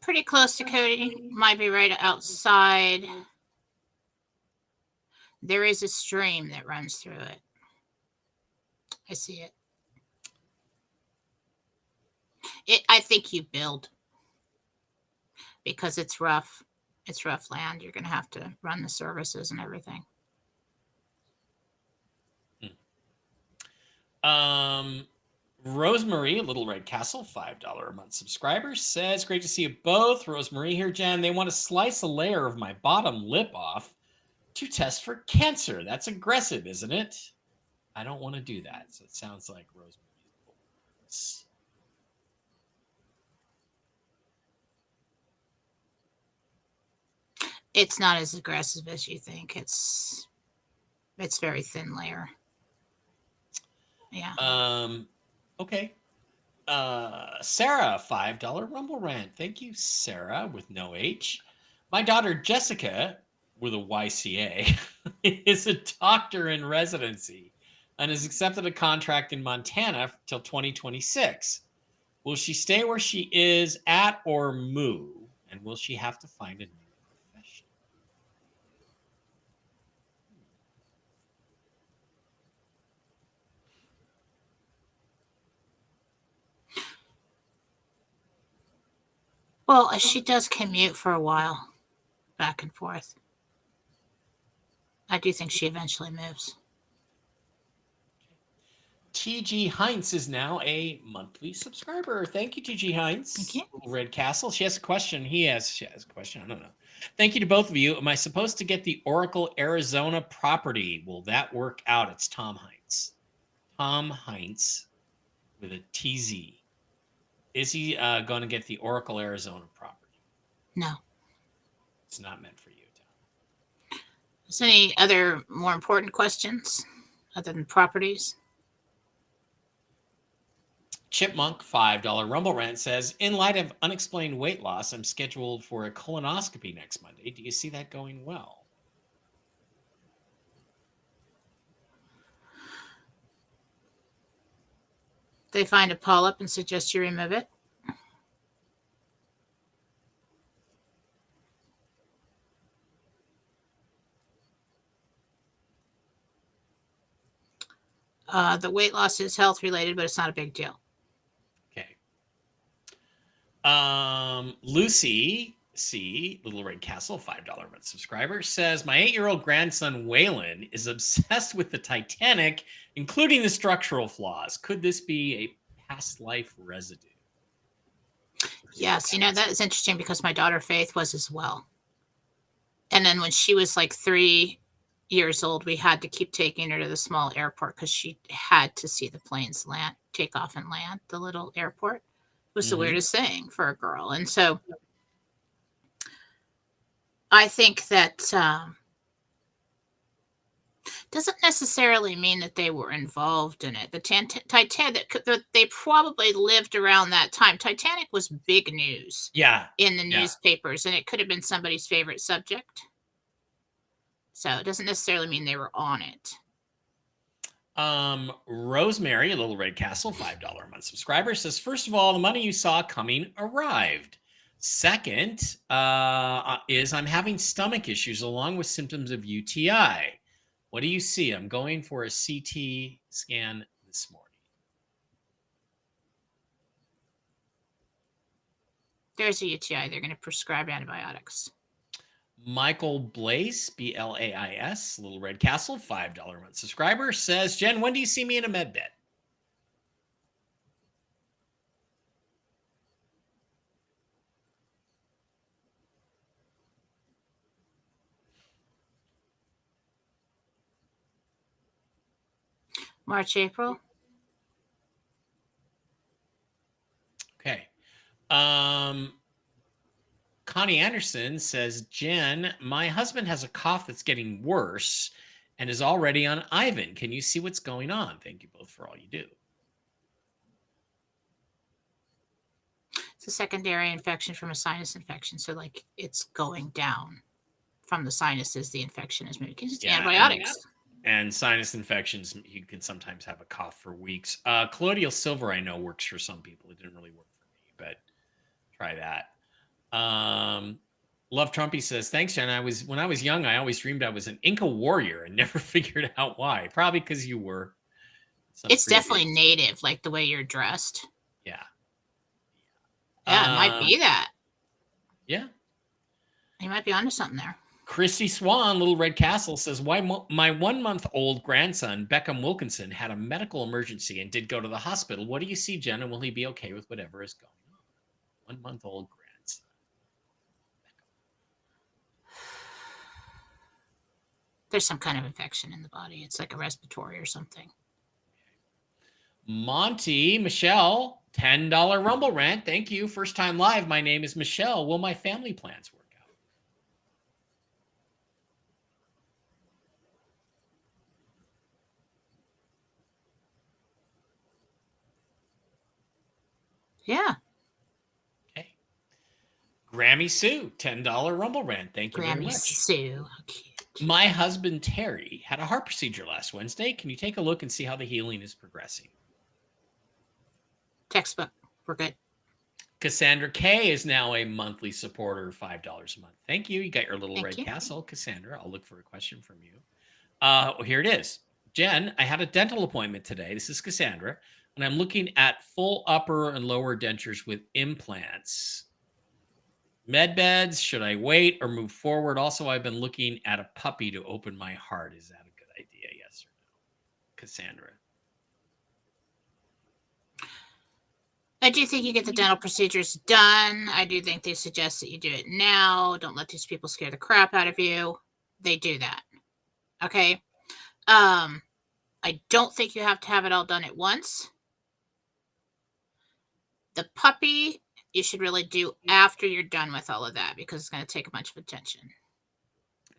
Pretty close to Cody. Might be right outside. There is a stream that runs through it. I see it. I think you build because it's rough. It's rough land. You're going to have to run the services and everything. Rosemary, Little Red Castle, $5 a month subscriber, says, great to see you both. Rosemary here, Jen. They want to slice a layer of my bottom lip off to test for cancer. That's aggressive, isn't it? I don't want to do that. So it sounds like Rosemary's. It's not as aggressive as you think. It's very thin layer. Yeah. Okay. Sarah, $5 Rumble Rant. Thank you, Sarah, with no H. My daughter Jessica, with a YCA, is a doctor in residency and has accepted a contract in Montana till 2026. Will she stay where she is at or move? And will she have to find a new profession? Well, she does commute for a while, back and forth. I do think she eventually moves. TG Heinz is now a monthly subscriber. Thank you, TG Heinz. Thank you. Little Red Castle. She has a question. She has a question. I don't know. Thank you to both of you. Am I supposed to get the Oracle Arizona property? Will that work out? It's Tom Heinz. Tom Heinz with a TZ. Is he going to get the Oracle Arizona property? No. It's not meant for you, Tom. Is there any other more important questions other than properties? Chipmunk, $5 Rumble Rant says, in light of unexplained weight loss, I'm scheduled for a colonoscopy next Monday. Do you see that going well? They find a polyp and suggest you remove it. The weight loss is health related, but it's not a big deal. Okay. Lucy C, Little Red Castle, $5 month subscriber, says my 8-year-old grandson Waylon is obsessed with the Titanic, including the structural flaws. Could this be a past life residue? Yes, that is interesting because my daughter Faith was as well. And then when she was like 3 years old, we had to keep taking her to the small airport because she had to see the planes take off and land. The little airport was the weirdest thing for a girl. And so I think that doesn't necessarily mean that they were involved in it. The Titanic, they probably lived around that time. Titanic was big news. Yeah. In the newspapers, and it could have been somebody's favorite subject. So it doesn't necessarily mean they were on it. Rosemary, a Little Red Castle, $5 a month subscriber, says, first of all, the money you saw coming arrived. Second, is I'm having stomach issues along with symptoms of UTI. What do you see? I'm going for a CT scan this morning. There's a UTI. They're going to prescribe antibiotics. Michael Blaise, Blais, Little Red Castle, $5 a month subscriber, says, Jen, when do you see me in a med bed? March, April. Okay. Connie Anderson says, Jen, my husband has a cough that's getting worse and is already on Ivan. Can you see what's going on? Thank you both for all you do. It's a secondary infection from a sinus infection. So like it's going down from the sinuses. The infection is moving. It's antibiotics. And sinus infections, you can sometimes have a cough for weeks. Colloidal silver, I know, works for some people. It didn't really work for me, but try that. Love Trumpy says, thanks, Jen. When I was young, I always dreamed I was an Inca warrior and never figured out why. Probably because you were. It's definitely native, like the way you're dressed. Yeah. Yeah, it might be that. Yeah. You might be onto something there. Christy Swan, Little Red Castle, says, why my 1-month-old grandson, Beckham Wilkinson, had a medical emergency and did go to the hospital. What do you see, Jen? And will he be okay with whatever is going on? 1-month-old grandson. There's some kind of infection in the body. It's like a respiratory or something. Monty, Michelle, $10 Rumble rant. Thank you. First time live. My name is Michelle. Will my family plans work out? Yeah. Okay. Grammy Sue, $10 Rumble rant. Thank you very Grammy much. Sue. How cute. My husband Terry had a heart procedure last Wednesday. Can you take a look and see how the healing is progressing? Textbook. We're good. Cassandra K is now a monthly supporter, $5 a month. Thank you. You got your little Thank red you. castle, Cassandra. I'll look for a question from you. Here it is. Jen, I had a dental appointment today. This is Cassandra, and I'm looking at full upper and lower dentures with implants. Med beds, should I wait or move forward? Also, I've been looking at a puppy to open my heart. Is that a good idea? Yes or no? Cassandra. I do think you get the dental procedures done. I do think they suggest that you do it now. Don't let these people scare the crap out of you. They do that. Okay. I don't think you have to have it all done at once. The puppy, you should really do after you're done with all of that because it's going to take a bunch of attention.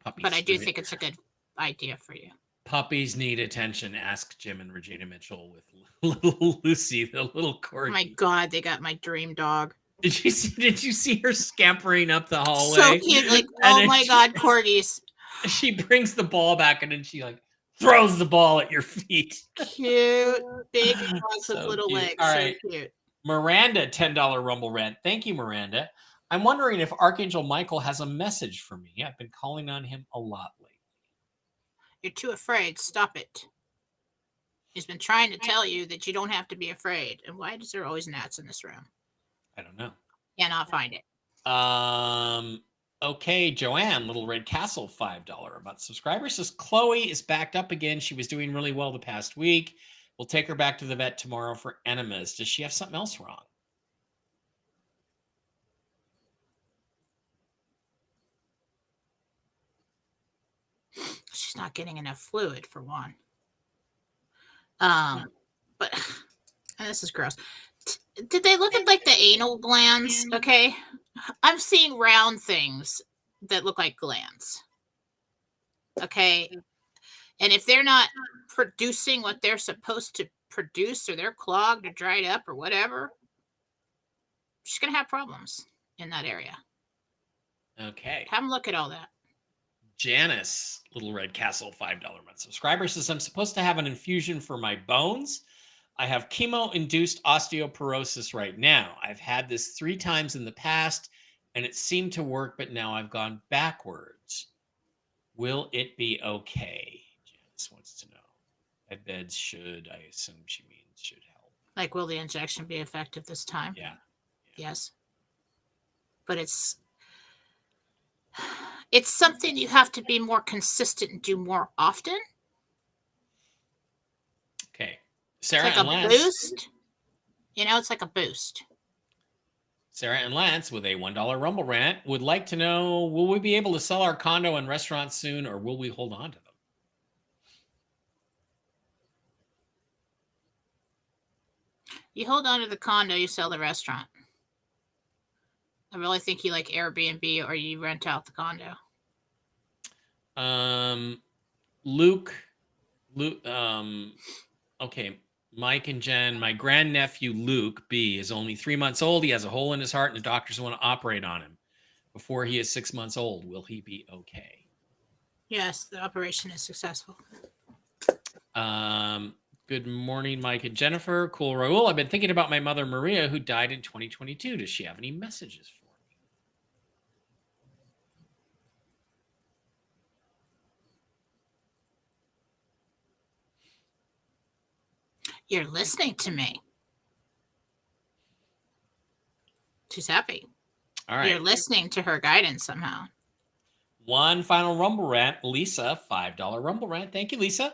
But I do think it's a good idea for you. Puppies need attention. Ask Jim and Regina Mitchell with little Lucy, the little corgi. Oh my God, they got my dream dog. Did you see her scampering up the hallway? So cute. Like, oh my God, corgis. She brings the ball back and then she like throws the ball at your feet. Cute. Big dogs with little cute. legs. All So right. cute. Miranda, $10 Rumble rant. Thank you, Miranda. I'm wondering if Archangel Michael has a message for me. I've been calling on him a lot lately. You're too afraid. Stop it. He's been trying to tell you that you don't have to be afraid. And why is there always gnats in this room? I don't know. Cannot find it. Okay, Joanne, Little Red Castle, $5 a month subscriber says Chloe is backed up again. She was doing really well the past week. We'll take her back to the vet tomorrow for enemas. Does she have something else wrong? She's not getting enough fluid for one. But and this is gross. Did they look at like the anal glands? Okay. I'm seeing round things that look like glands. Okay. And if they're not producing what they're supposed to produce, or they're clogged or dried up or whatever, she's going to have problems in that area. Okay. Have them look at all that. Janice, Little Red Castle, $5 a month subscriber says, I'm supposed to have an infusion for my bones. I have chemo-induced osteoporosis right now. I've had this 3 times in the past, and it seemed to work, but now I've gone backwards. Will it be okay? Janice wants to know. Med beds should, I assume she means should help. Like, will the injection be effective this time? Yeah. Yes. But it's something you have to be more consistent and do more often. Okay. Sarah it's like and a Lance. Boost. You know, it's like a boost. Sarah and Lance with a $1 Rumble rant would like to know, will we be able to sell our condo and restaurant soon, or will we hold on to them? You hold on to the condo, you sell the restaurant. I really think you like Airbnb or you rent out the condo. Luke, okay, Mike and Jen, my grandnephew Luke B is only 3 months old. He has a hole in his heart and the doctors want to operate on him before he is 6 months old. Will he be okay? Yes, the operation is successful. Good morning, Mike and Jennifer. Cool Raul. I've been thinking about my mother Maria, who died in 2022. Does she have any messages for me? You're listening to me. She's happy. All right. You're listening to her guidance somehow. One final Rumble rant. Lisa, $5 Rumble rant. Thank you, Lisa.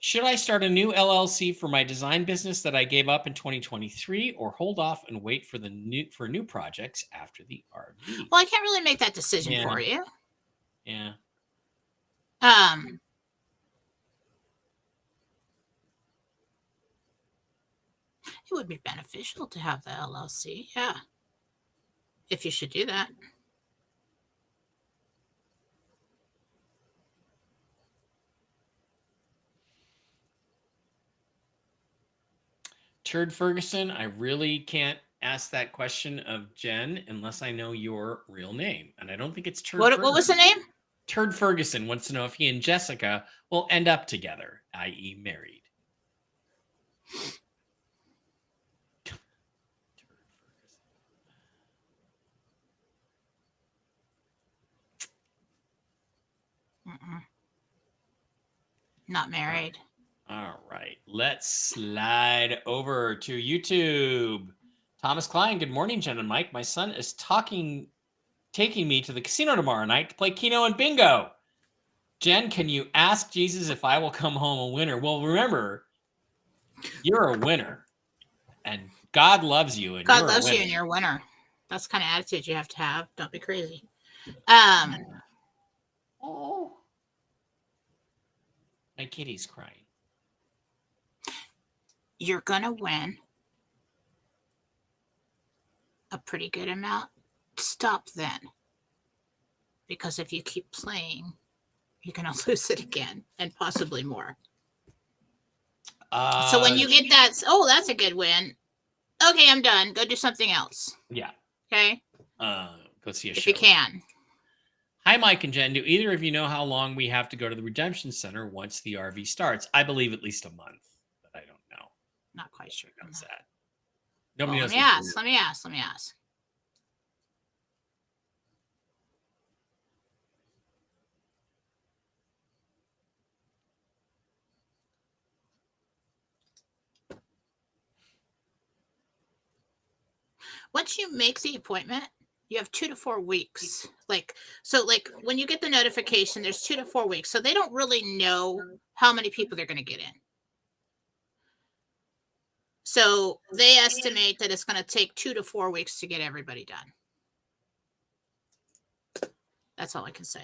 Should I start a new LLC for my design business that I gave up in 2023, or hold off and wait for new projects after the RV? Well, I can't really make that decision for you. Yeah. It would be beneficial to have the LLC, yeah. If you should do that. Turd Ferguson, I really can't ask that question of Jen unless I know your real name. And I don't think it's Turd Ferguson. What was the name? Turd Ferguson wants to know if he and Jessica will end up together, i.e. married. Not married. All right. Let's slide over to YouTube. Thomas Klein, good morning, Jen and Mike. My son is taking me to the casino tomorrow night to play Keno and Bingo. Jen, can you ask Jesus if I will come home a winner? Well, remember, you're a winner. And God loves you. And God loves you and you're a winner. That's the kind of attitude you have to have. Don't be crazy. Oh. My kitty's crying. You're going to win a pretty good amount. Stop then. Because if you keep playing, you're going to lose it again and possibly more. So when you get that, oh, that's a good win. Okay, I'm done. Go do something else. Yeah. Okay? Go see a show. If you can. Hi, Mike and Jen. Do either of you know how long we have to go to the Redemption Center once the RV starts? I believe at least a month, but I don't know. Not quite sure. When comes that? Nobody knows. Let me ask. Once you make the appointment, you have 2 to 4 weeks. Like when you get the notification, there's 2 to 4 weeks. So they don't really know how many people they're going to get in. So they estimate that it's going to take 2 to 4 weeks to get everybody done. That's all I can say.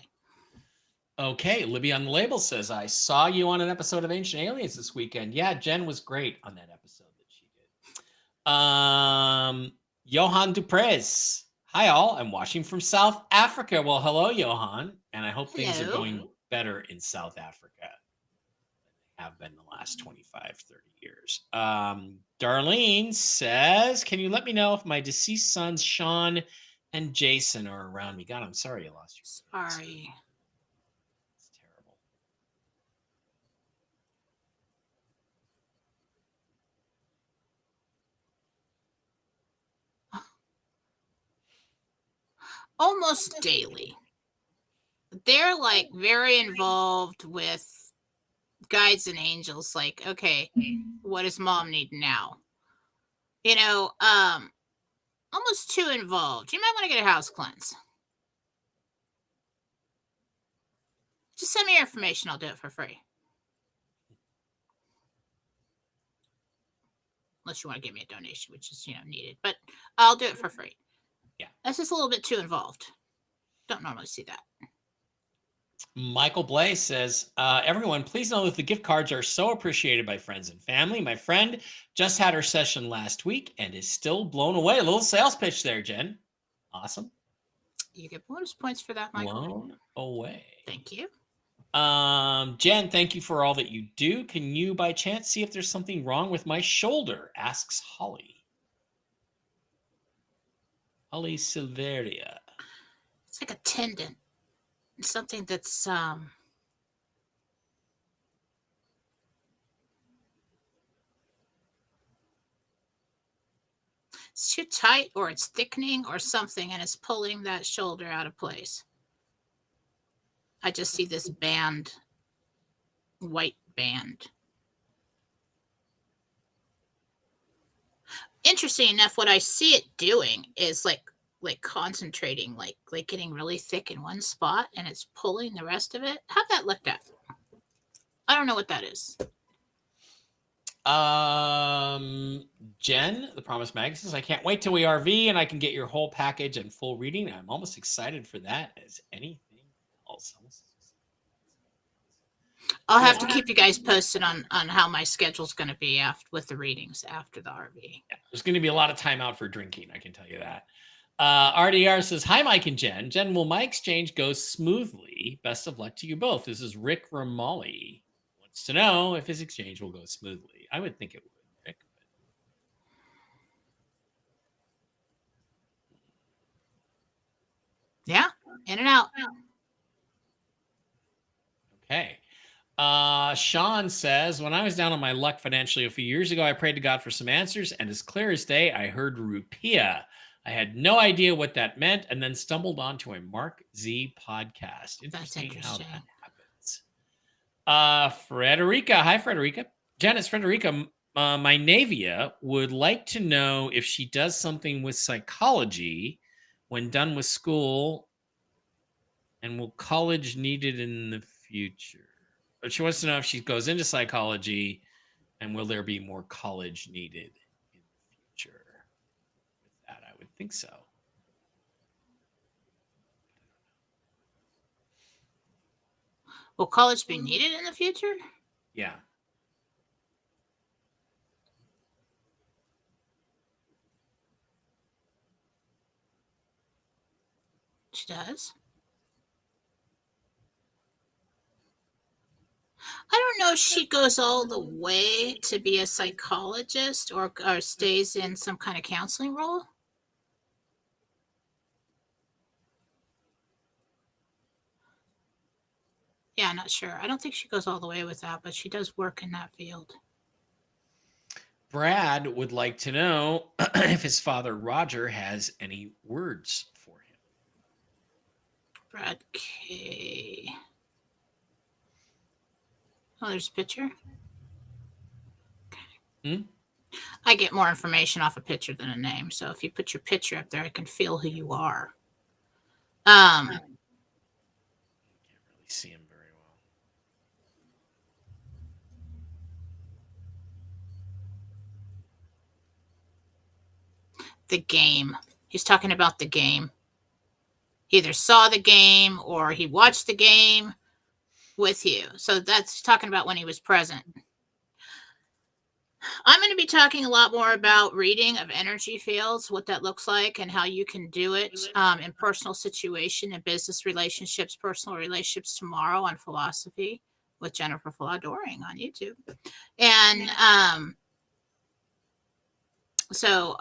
Okay, Libby on the label says, I saw you on an episode of Ancient Aliens this weekend. Yeah, Jen was great on that episode that she did. Johan Duprez. Hi, all. I'm watching from South Africa. Well, hello, Johan. And I hope things are going better in South Africa than they have been the last 25, 30 years. Darlene says, can you let me know if my deceased sons, Sean and Jason, are around me? God, I'm sorry you lost your kids. Sorry. It's terrible. Almost daily. They're like very involved with guides and angels. Like, okay, what does mom need now? You know, almost too involved. You might want to get a house cleanse. Just send me your information. I'll do it for free. Unless you want to give me a donation, which is, needed. But I'll do it for free. Yeah. That's just a little bit too involved. Don't normally see that. Michael Blay says, everyone, please know that the gift cards are so appreciated by friends and family. My friend just had her session last week and is still blown away. A little sales pitch there, Jen. Awesome. You get bonus points for that, Michael. Blown away. Thank you. Jen, thank you for all that you do. Can you, by chance, see if there's something wrong with my shoulder? Asks Holly. Holly Silveria. It's like a tendon. Something that's it's too tight, or it's thickening or something, and it's pulling that shoulder out of place. I just see this band, white band. Interesting enough, what I see it doing is like concentrating, like getting really thick in one spot, and it's pulling the rest of it. Have that looked at. I don't know what that is. Jen, the Promise Mag says, I can't wait till we RV and I can get your whole package and full reading. I'm almost excited for that as anything else. I'll have to keep you guys posted on how my schedule's going to be with the readings after the RV. Yeah, there's going to be a lot of time out for drinking. I can tell you that. RDR says, hi, Mike and Jen. Jen, will my exchange go smoothly? Best of luck to you both. This is Rick Ramali. Wants to know if his exchange will go smoothly. I would think it would, Rick. Yeah, in and out. Okay. Sean says, when I was down on my luck financially a few years ago, I prayed to God for some answers, and as clear as day, I heard rupiah. I had no idea what that meant, and then stumbled onto a Mark Z podcast. Interesting how that happens. Frederica. Hi, Frederica. Janice, Frederica, my Navia would like to know if she does something with psychology when done with school, and will college need it in the future? But she wants to know if she goes into psychology, and will there be more college needed in the future? With that, I would think so. Will college be needed in the future? Yeah. She does. I don't know if she goes all the way to be a psychologist or stays in some kind of counseling role. Yeah, I'm not sure. I don't think she goes all the way with that, but she does work in that field. Brad would like to know if his father Roger has any words for him. Brad K. Oh, there's a picture. Okay. I get more information off a picture than a name. So if you put your picture up there, I can feel who you are. Can't really see him very well. The game. He's talking about the game. He either saw the game or he watched the game with you. So that's talking about when he was present. I'm going to be talking a lot more about reading of energy fields, what that looks like, and how you can do it in personal situation and business relationships, personal relationships tomorrow on Philosophy with Jennifer Fladoring on YouTube. And so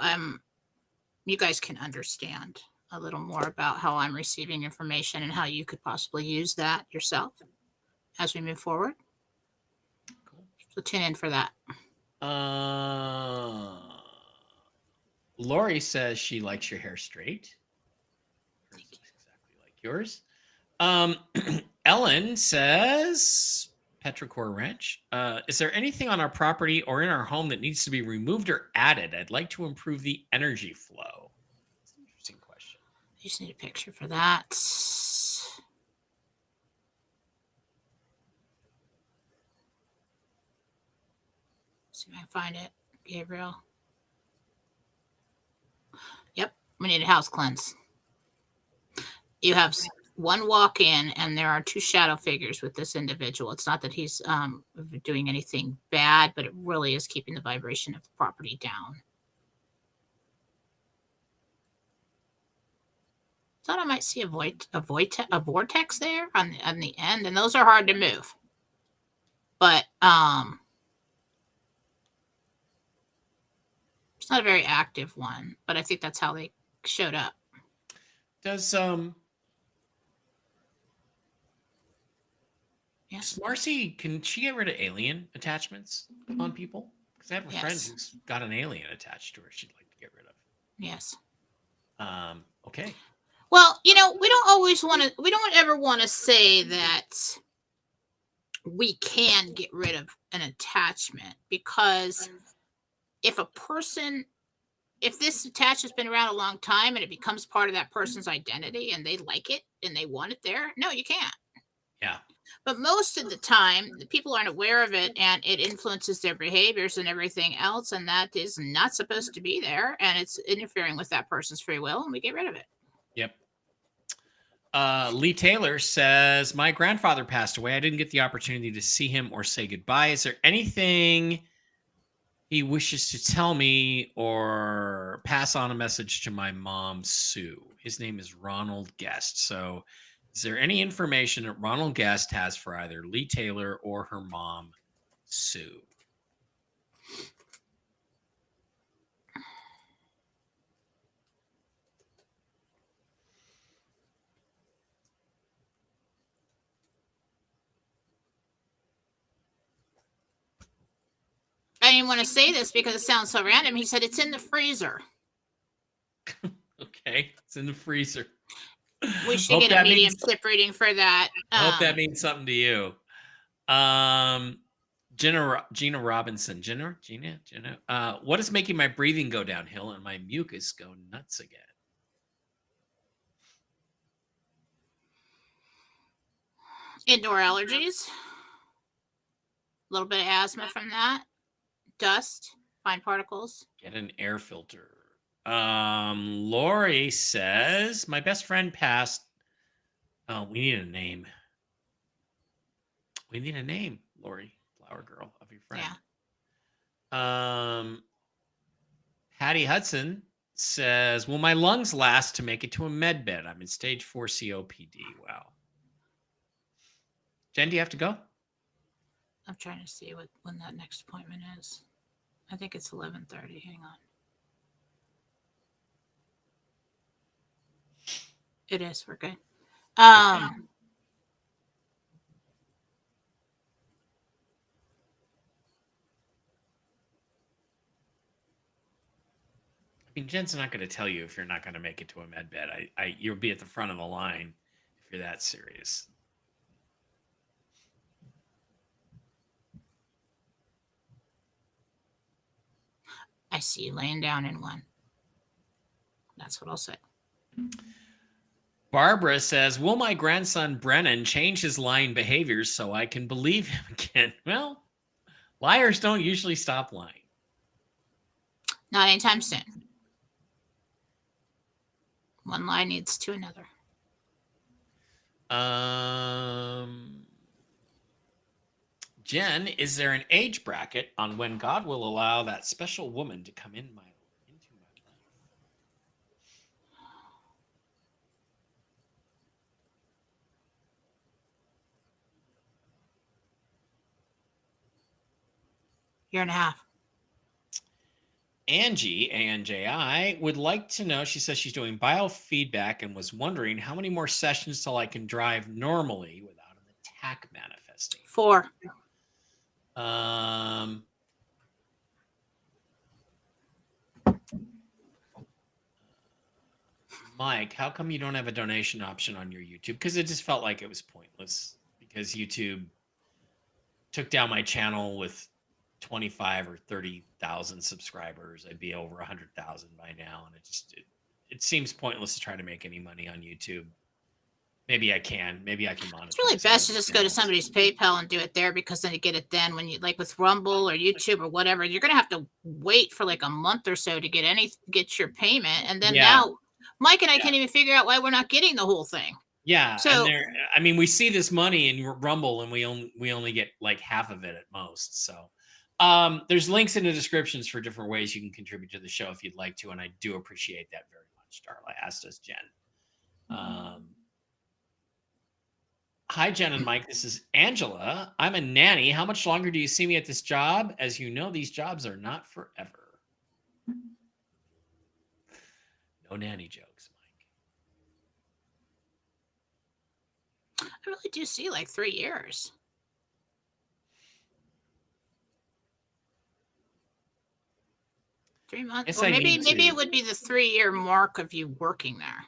you guys can understand a little more about how I'm receiving information and how you could possibly use that yourself as we move forward. Cool. So tune in for that. Lori says she likes your hair straight. Hers looks exactly like yours. Ellen says, Petrichor Ranch, is there anything on our property or in our home that needs to be removed or added? I'd like to improve the energy flow. That's an interesting question. I just need a picture for that. See if I can find it, Gabriel. Yep, we need a house cleanse. You have one walk in, and there are two shadow figures with this individual. It's not that he's doing anything bad, but it really is keeping the vibration of the property down. Thought I might see a vortex there on the end, and those are hard to move. But it's not a very active one, but I think that's how they showed up. Does Yes. Marcy, can she get rid of alien attachments on people? Because I have a friend who's got an alien attached to her she'd like to get rid of. Yes. Okay. Well, we don't ever want to say that we can get rid of an attachment, because if this attachment has been around a long time and it becomes part of that person's identity and they like it and they want it there, no, you can't. Yeah. But most of the time, the people aren't aware of it, and it influences their behaviors and everything else, and that is not supposed to be there, and it's interfering with that person's free will, and we get rid of it. Yep. Lee Taylor says, my grandfather passed away. I didn't get the opportunity to see him or say goodbye. Is there anything he wishes to tell me or pass on a message to my mom, Sue? His name is Ronald Guest. So is there any information that Ronald Guest has for either Lee Taylor or her mom, Sue? I didn't want to say this because it sounds so random. He said it's in the freezer. Okay, it's in the freezer. We should get a mediumship reading for that. Hope that means something to you. Gina Robinson. Gina. What is making my breathing go downhill and my mucus go nuts again? Indoor allergies. A little bit of asthma from that. Dust, fine particles. Get an air filter. Lori says, my best friend passed. Oh, we need a name. We need a name, Lori, flower girl, of your friend. Yeah. Hattie Hudson says, will my lungs last to make it to a med bed? I'm in stage 4 COPD. Wow. Jen, do you have to go? I'm trying to see when that next appointment is. I think it's 11:30. Hang on. It is. We're good. I mean, Jen's not going to tell you if you're not going to make it to a med bed. You'll be at the front of the line if you're that serious. I see you laying down in one. That's what I'll say. Barbara says, will my grandson Brennan change his lying behaviors so I can believe him again? Well, liars don't usually stop lying. Not anytime soon. One lie leads to another. Jen, is there an age bracket on when God will allow that special woman to come into my life? Year and a half. Angie, ANJI, would like to know, she says she's doing biofeedback and was wondering how many more sessions till I can drive normally without an attack manifesting. 4. Mike, how come you don't have a donation option on your YouTube? Because it just felt like it was pointless because YouTube took down my channel with 25 or 30,000 subscribers. I'd be over 100,000 by now, and it seems pointless to try to make any money on YouTube. Maybe I can monetize. It's really best to just go to somebody's PayPal and do it there, because then you get it then. When you, like with Rumble or YouTube or whatever, you're gonna have to wait for like a month or so to get your payment, and then now Mike and I can't even figure out why we're not getting the whole thing. Yeah, so I mean, we see this money in Rumble, and we only get like half of it at most. So there's links in the descriptions for different ways you can contribute to the show if you'd like to, and I do appreciate that very much, Darla, as does Jen. Hi, Jen and Mike. This is Angela. I'm a nanny. How much longer do you see me at this job? As you know, these jobs are not forever. No nanny jokes, Mike. I really do see like 3 years. 3 months. Or maybe it would be the 3-year mark of you working there.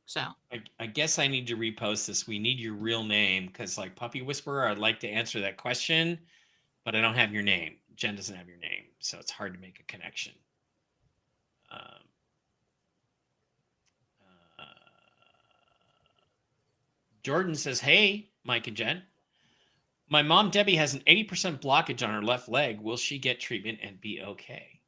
So I guess I need to repost this. We need your real name, because like Puppy Whisperer, I'd like to answer that question, but I don't have your name. Jen doesn't have your name, so it's hard to make a connection. Jordan says, hey, Mike and Jen. My mom, Debbie, has an 80% blockage on her left leg. Will she get treatment and be okay?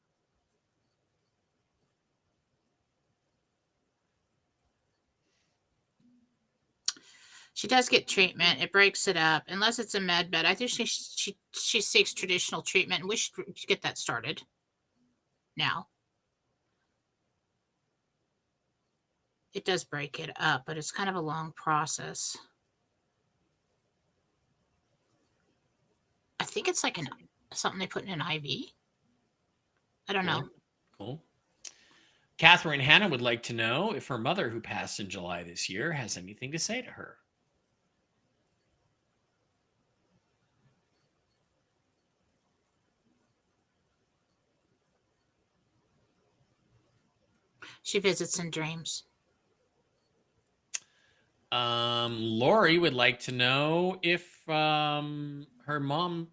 She does get treatment. It breaks it up. Unless it's a med bed. I think she seeks traditional treatment, and we should get that started now. It does break it up, but it's kind of a long process. I think it's like something they put in an IV. I don't know. Cool. Catherine Hannah would like to know if her mother, who passed in July this year, has anything to say to her. She visits in dreams. Lori would like to know if her mom,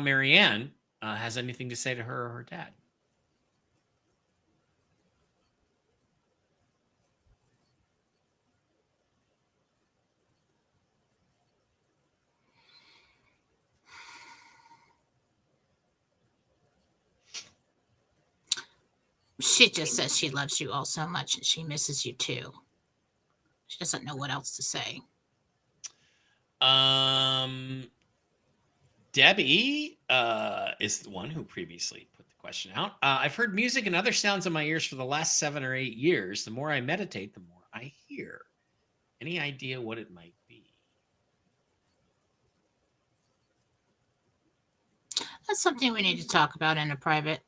Marianne, has anything to say to her or her dad. She just says she loves you all so much and she misses you too. She doesn't know what else to say. Debbie is the one who previously put the question out. I've heard music and other sounds in my ears for the last 7 or 8 years. The more I meditate, the more I hear. Any idea what it might be? That's something we need to talk about in a private.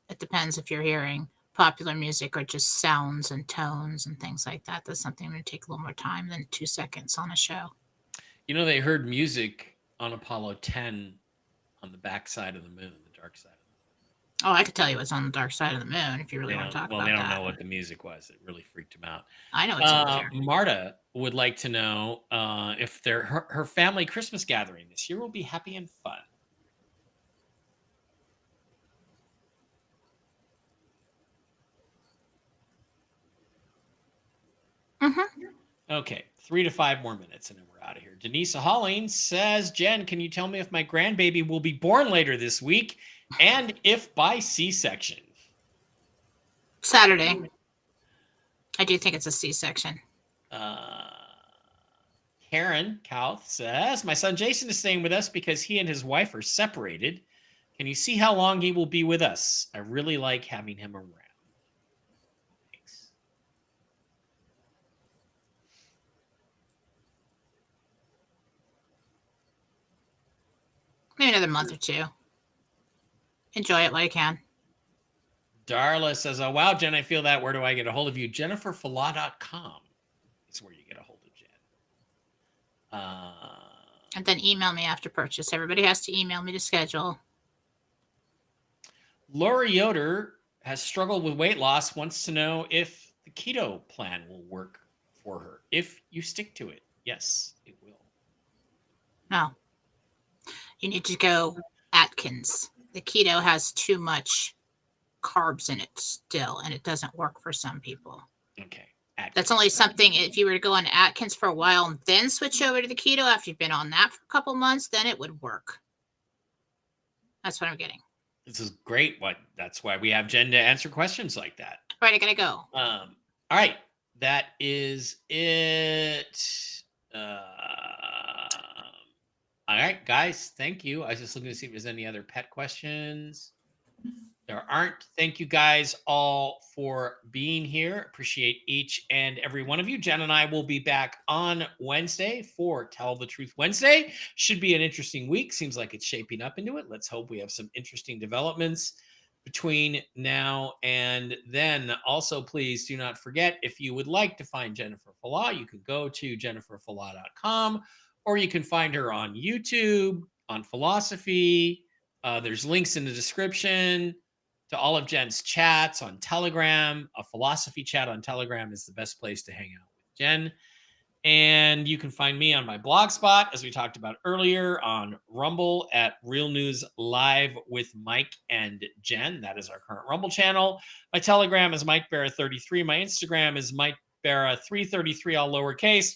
It depends if you're hearing popular music or just sounds and tones and things like that. That's something going to take a little more time than 2 seconds on a show. You know, they heard music on Apollo 10 on the backside of the moon, the dark side of the moon. Oh, I could tell you what's on the dark side of the moon if you really want to talk about that. Well, they don't know what the music was. It really freaked them out. I know it's over there. Marta would like to know if her family Christmas gathering this year will be happy and fun. Okay, 3 to 5 more minutes and then we're out of here. Denise Holling says, Jen, can you tell me if my grandbaby will be born later this week and if by C-section? Saturday. I do think it's a C-section. Karen Kauth says, my son Jason is staying with us because he and his wife are separated. Can you see how long he will be with us? I really like having him around. Maybe another month or 2. Enjoy it while you can. Darla says, oh, wow, Jen, I feel that. Where do I get a hold of you? JenniferFala.com is where you get a hold of Jen. And then email me after purchase. Everybody has to email me to schedule. Lori Yoder has struggled with weight loss, wants to know if the keto plan will work for her. If you stick to it, yes, it will. No. You need to go Atkins. The keto has too much carbs in it still, and it doesn't work for some people. Okay. Atkins. That's only something, if you were to go on Atkins for a while and then switch over to the keto after you've been on that for a couple months, then it would work. That's what I'm getting. This is great. That's why we have Jen to answer questions like that. All right, I gotta go. All right. That is it. All right, guys, thank you. I was just looking to see if there's any other pet questions. There aren't. Thank you guys all for being here. Appreciate each and every one of you. Jen and I will be back on Wednesday for Tell the Truth Wednesday. Should be an interesting week. Seems like it's shaping up into it. Let's hope we have some interesting developments between now and then. Also, please do not forget, if you would like to find Jennifer Fala, you can go to jenniferfala.com, or you can find her on YouTube, on Philosophy. There's links in the description to all of Jen's chats on Telegram. A philosophy chat on Telegram is the best place to hang out with Jen. And you can find me on my blog spot, as we talked about earlier, on Rumble at Real News Live with Mike and Jen. That is our current Rumble channel. My Telegram is MikeBarra33. My Instagram is MikeBarra333, all lowercase.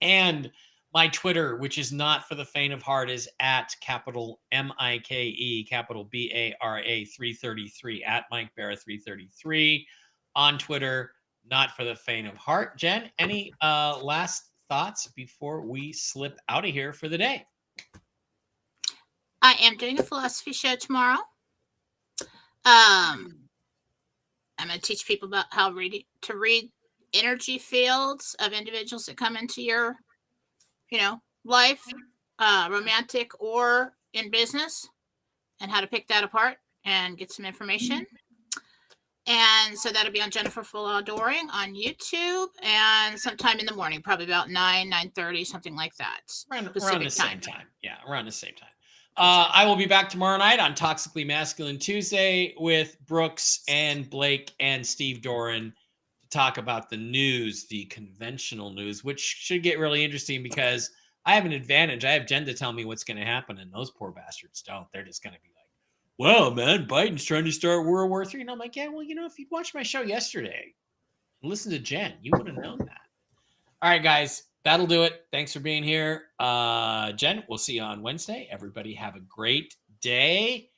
And my Twitter, which is not for the faint of heart, is at capital MIKE, capital BARA 333, at MikeBarra333 on Twitter. not for the faint of heart. Jen, any last thoughts before we slip out of here for the day? I am doing a philosophy show tomorrow. I'm going to teach people about how to read energy fields of individuals that come into your, life, romantic or in business, and how to pick that apart and get some information. And so that'll be on Jennifer Full Adoring on YouTube, and sometime in the morning, probably about 9:30, something like that. Around the same time. Yeah, around the same time. I will be back tomorrow night on Toxically Masculine Tuesday with Brooks and Blake and Steve Doran to talk about the news, the conventional news, which should get really interesting because I have an advantage. I have Jen to tell me what's going to happen, and those poor bastards don't. They're just going to be like, well, man, Biden's trying to start World War III. And I'm like, yeah, well, if you'd watched my show yesterday and listened to Jen, you would have known that. All right, guys, that'll do it. Thanks for being here. Jen, we'll see you on Wednesday. Everybody have a great day.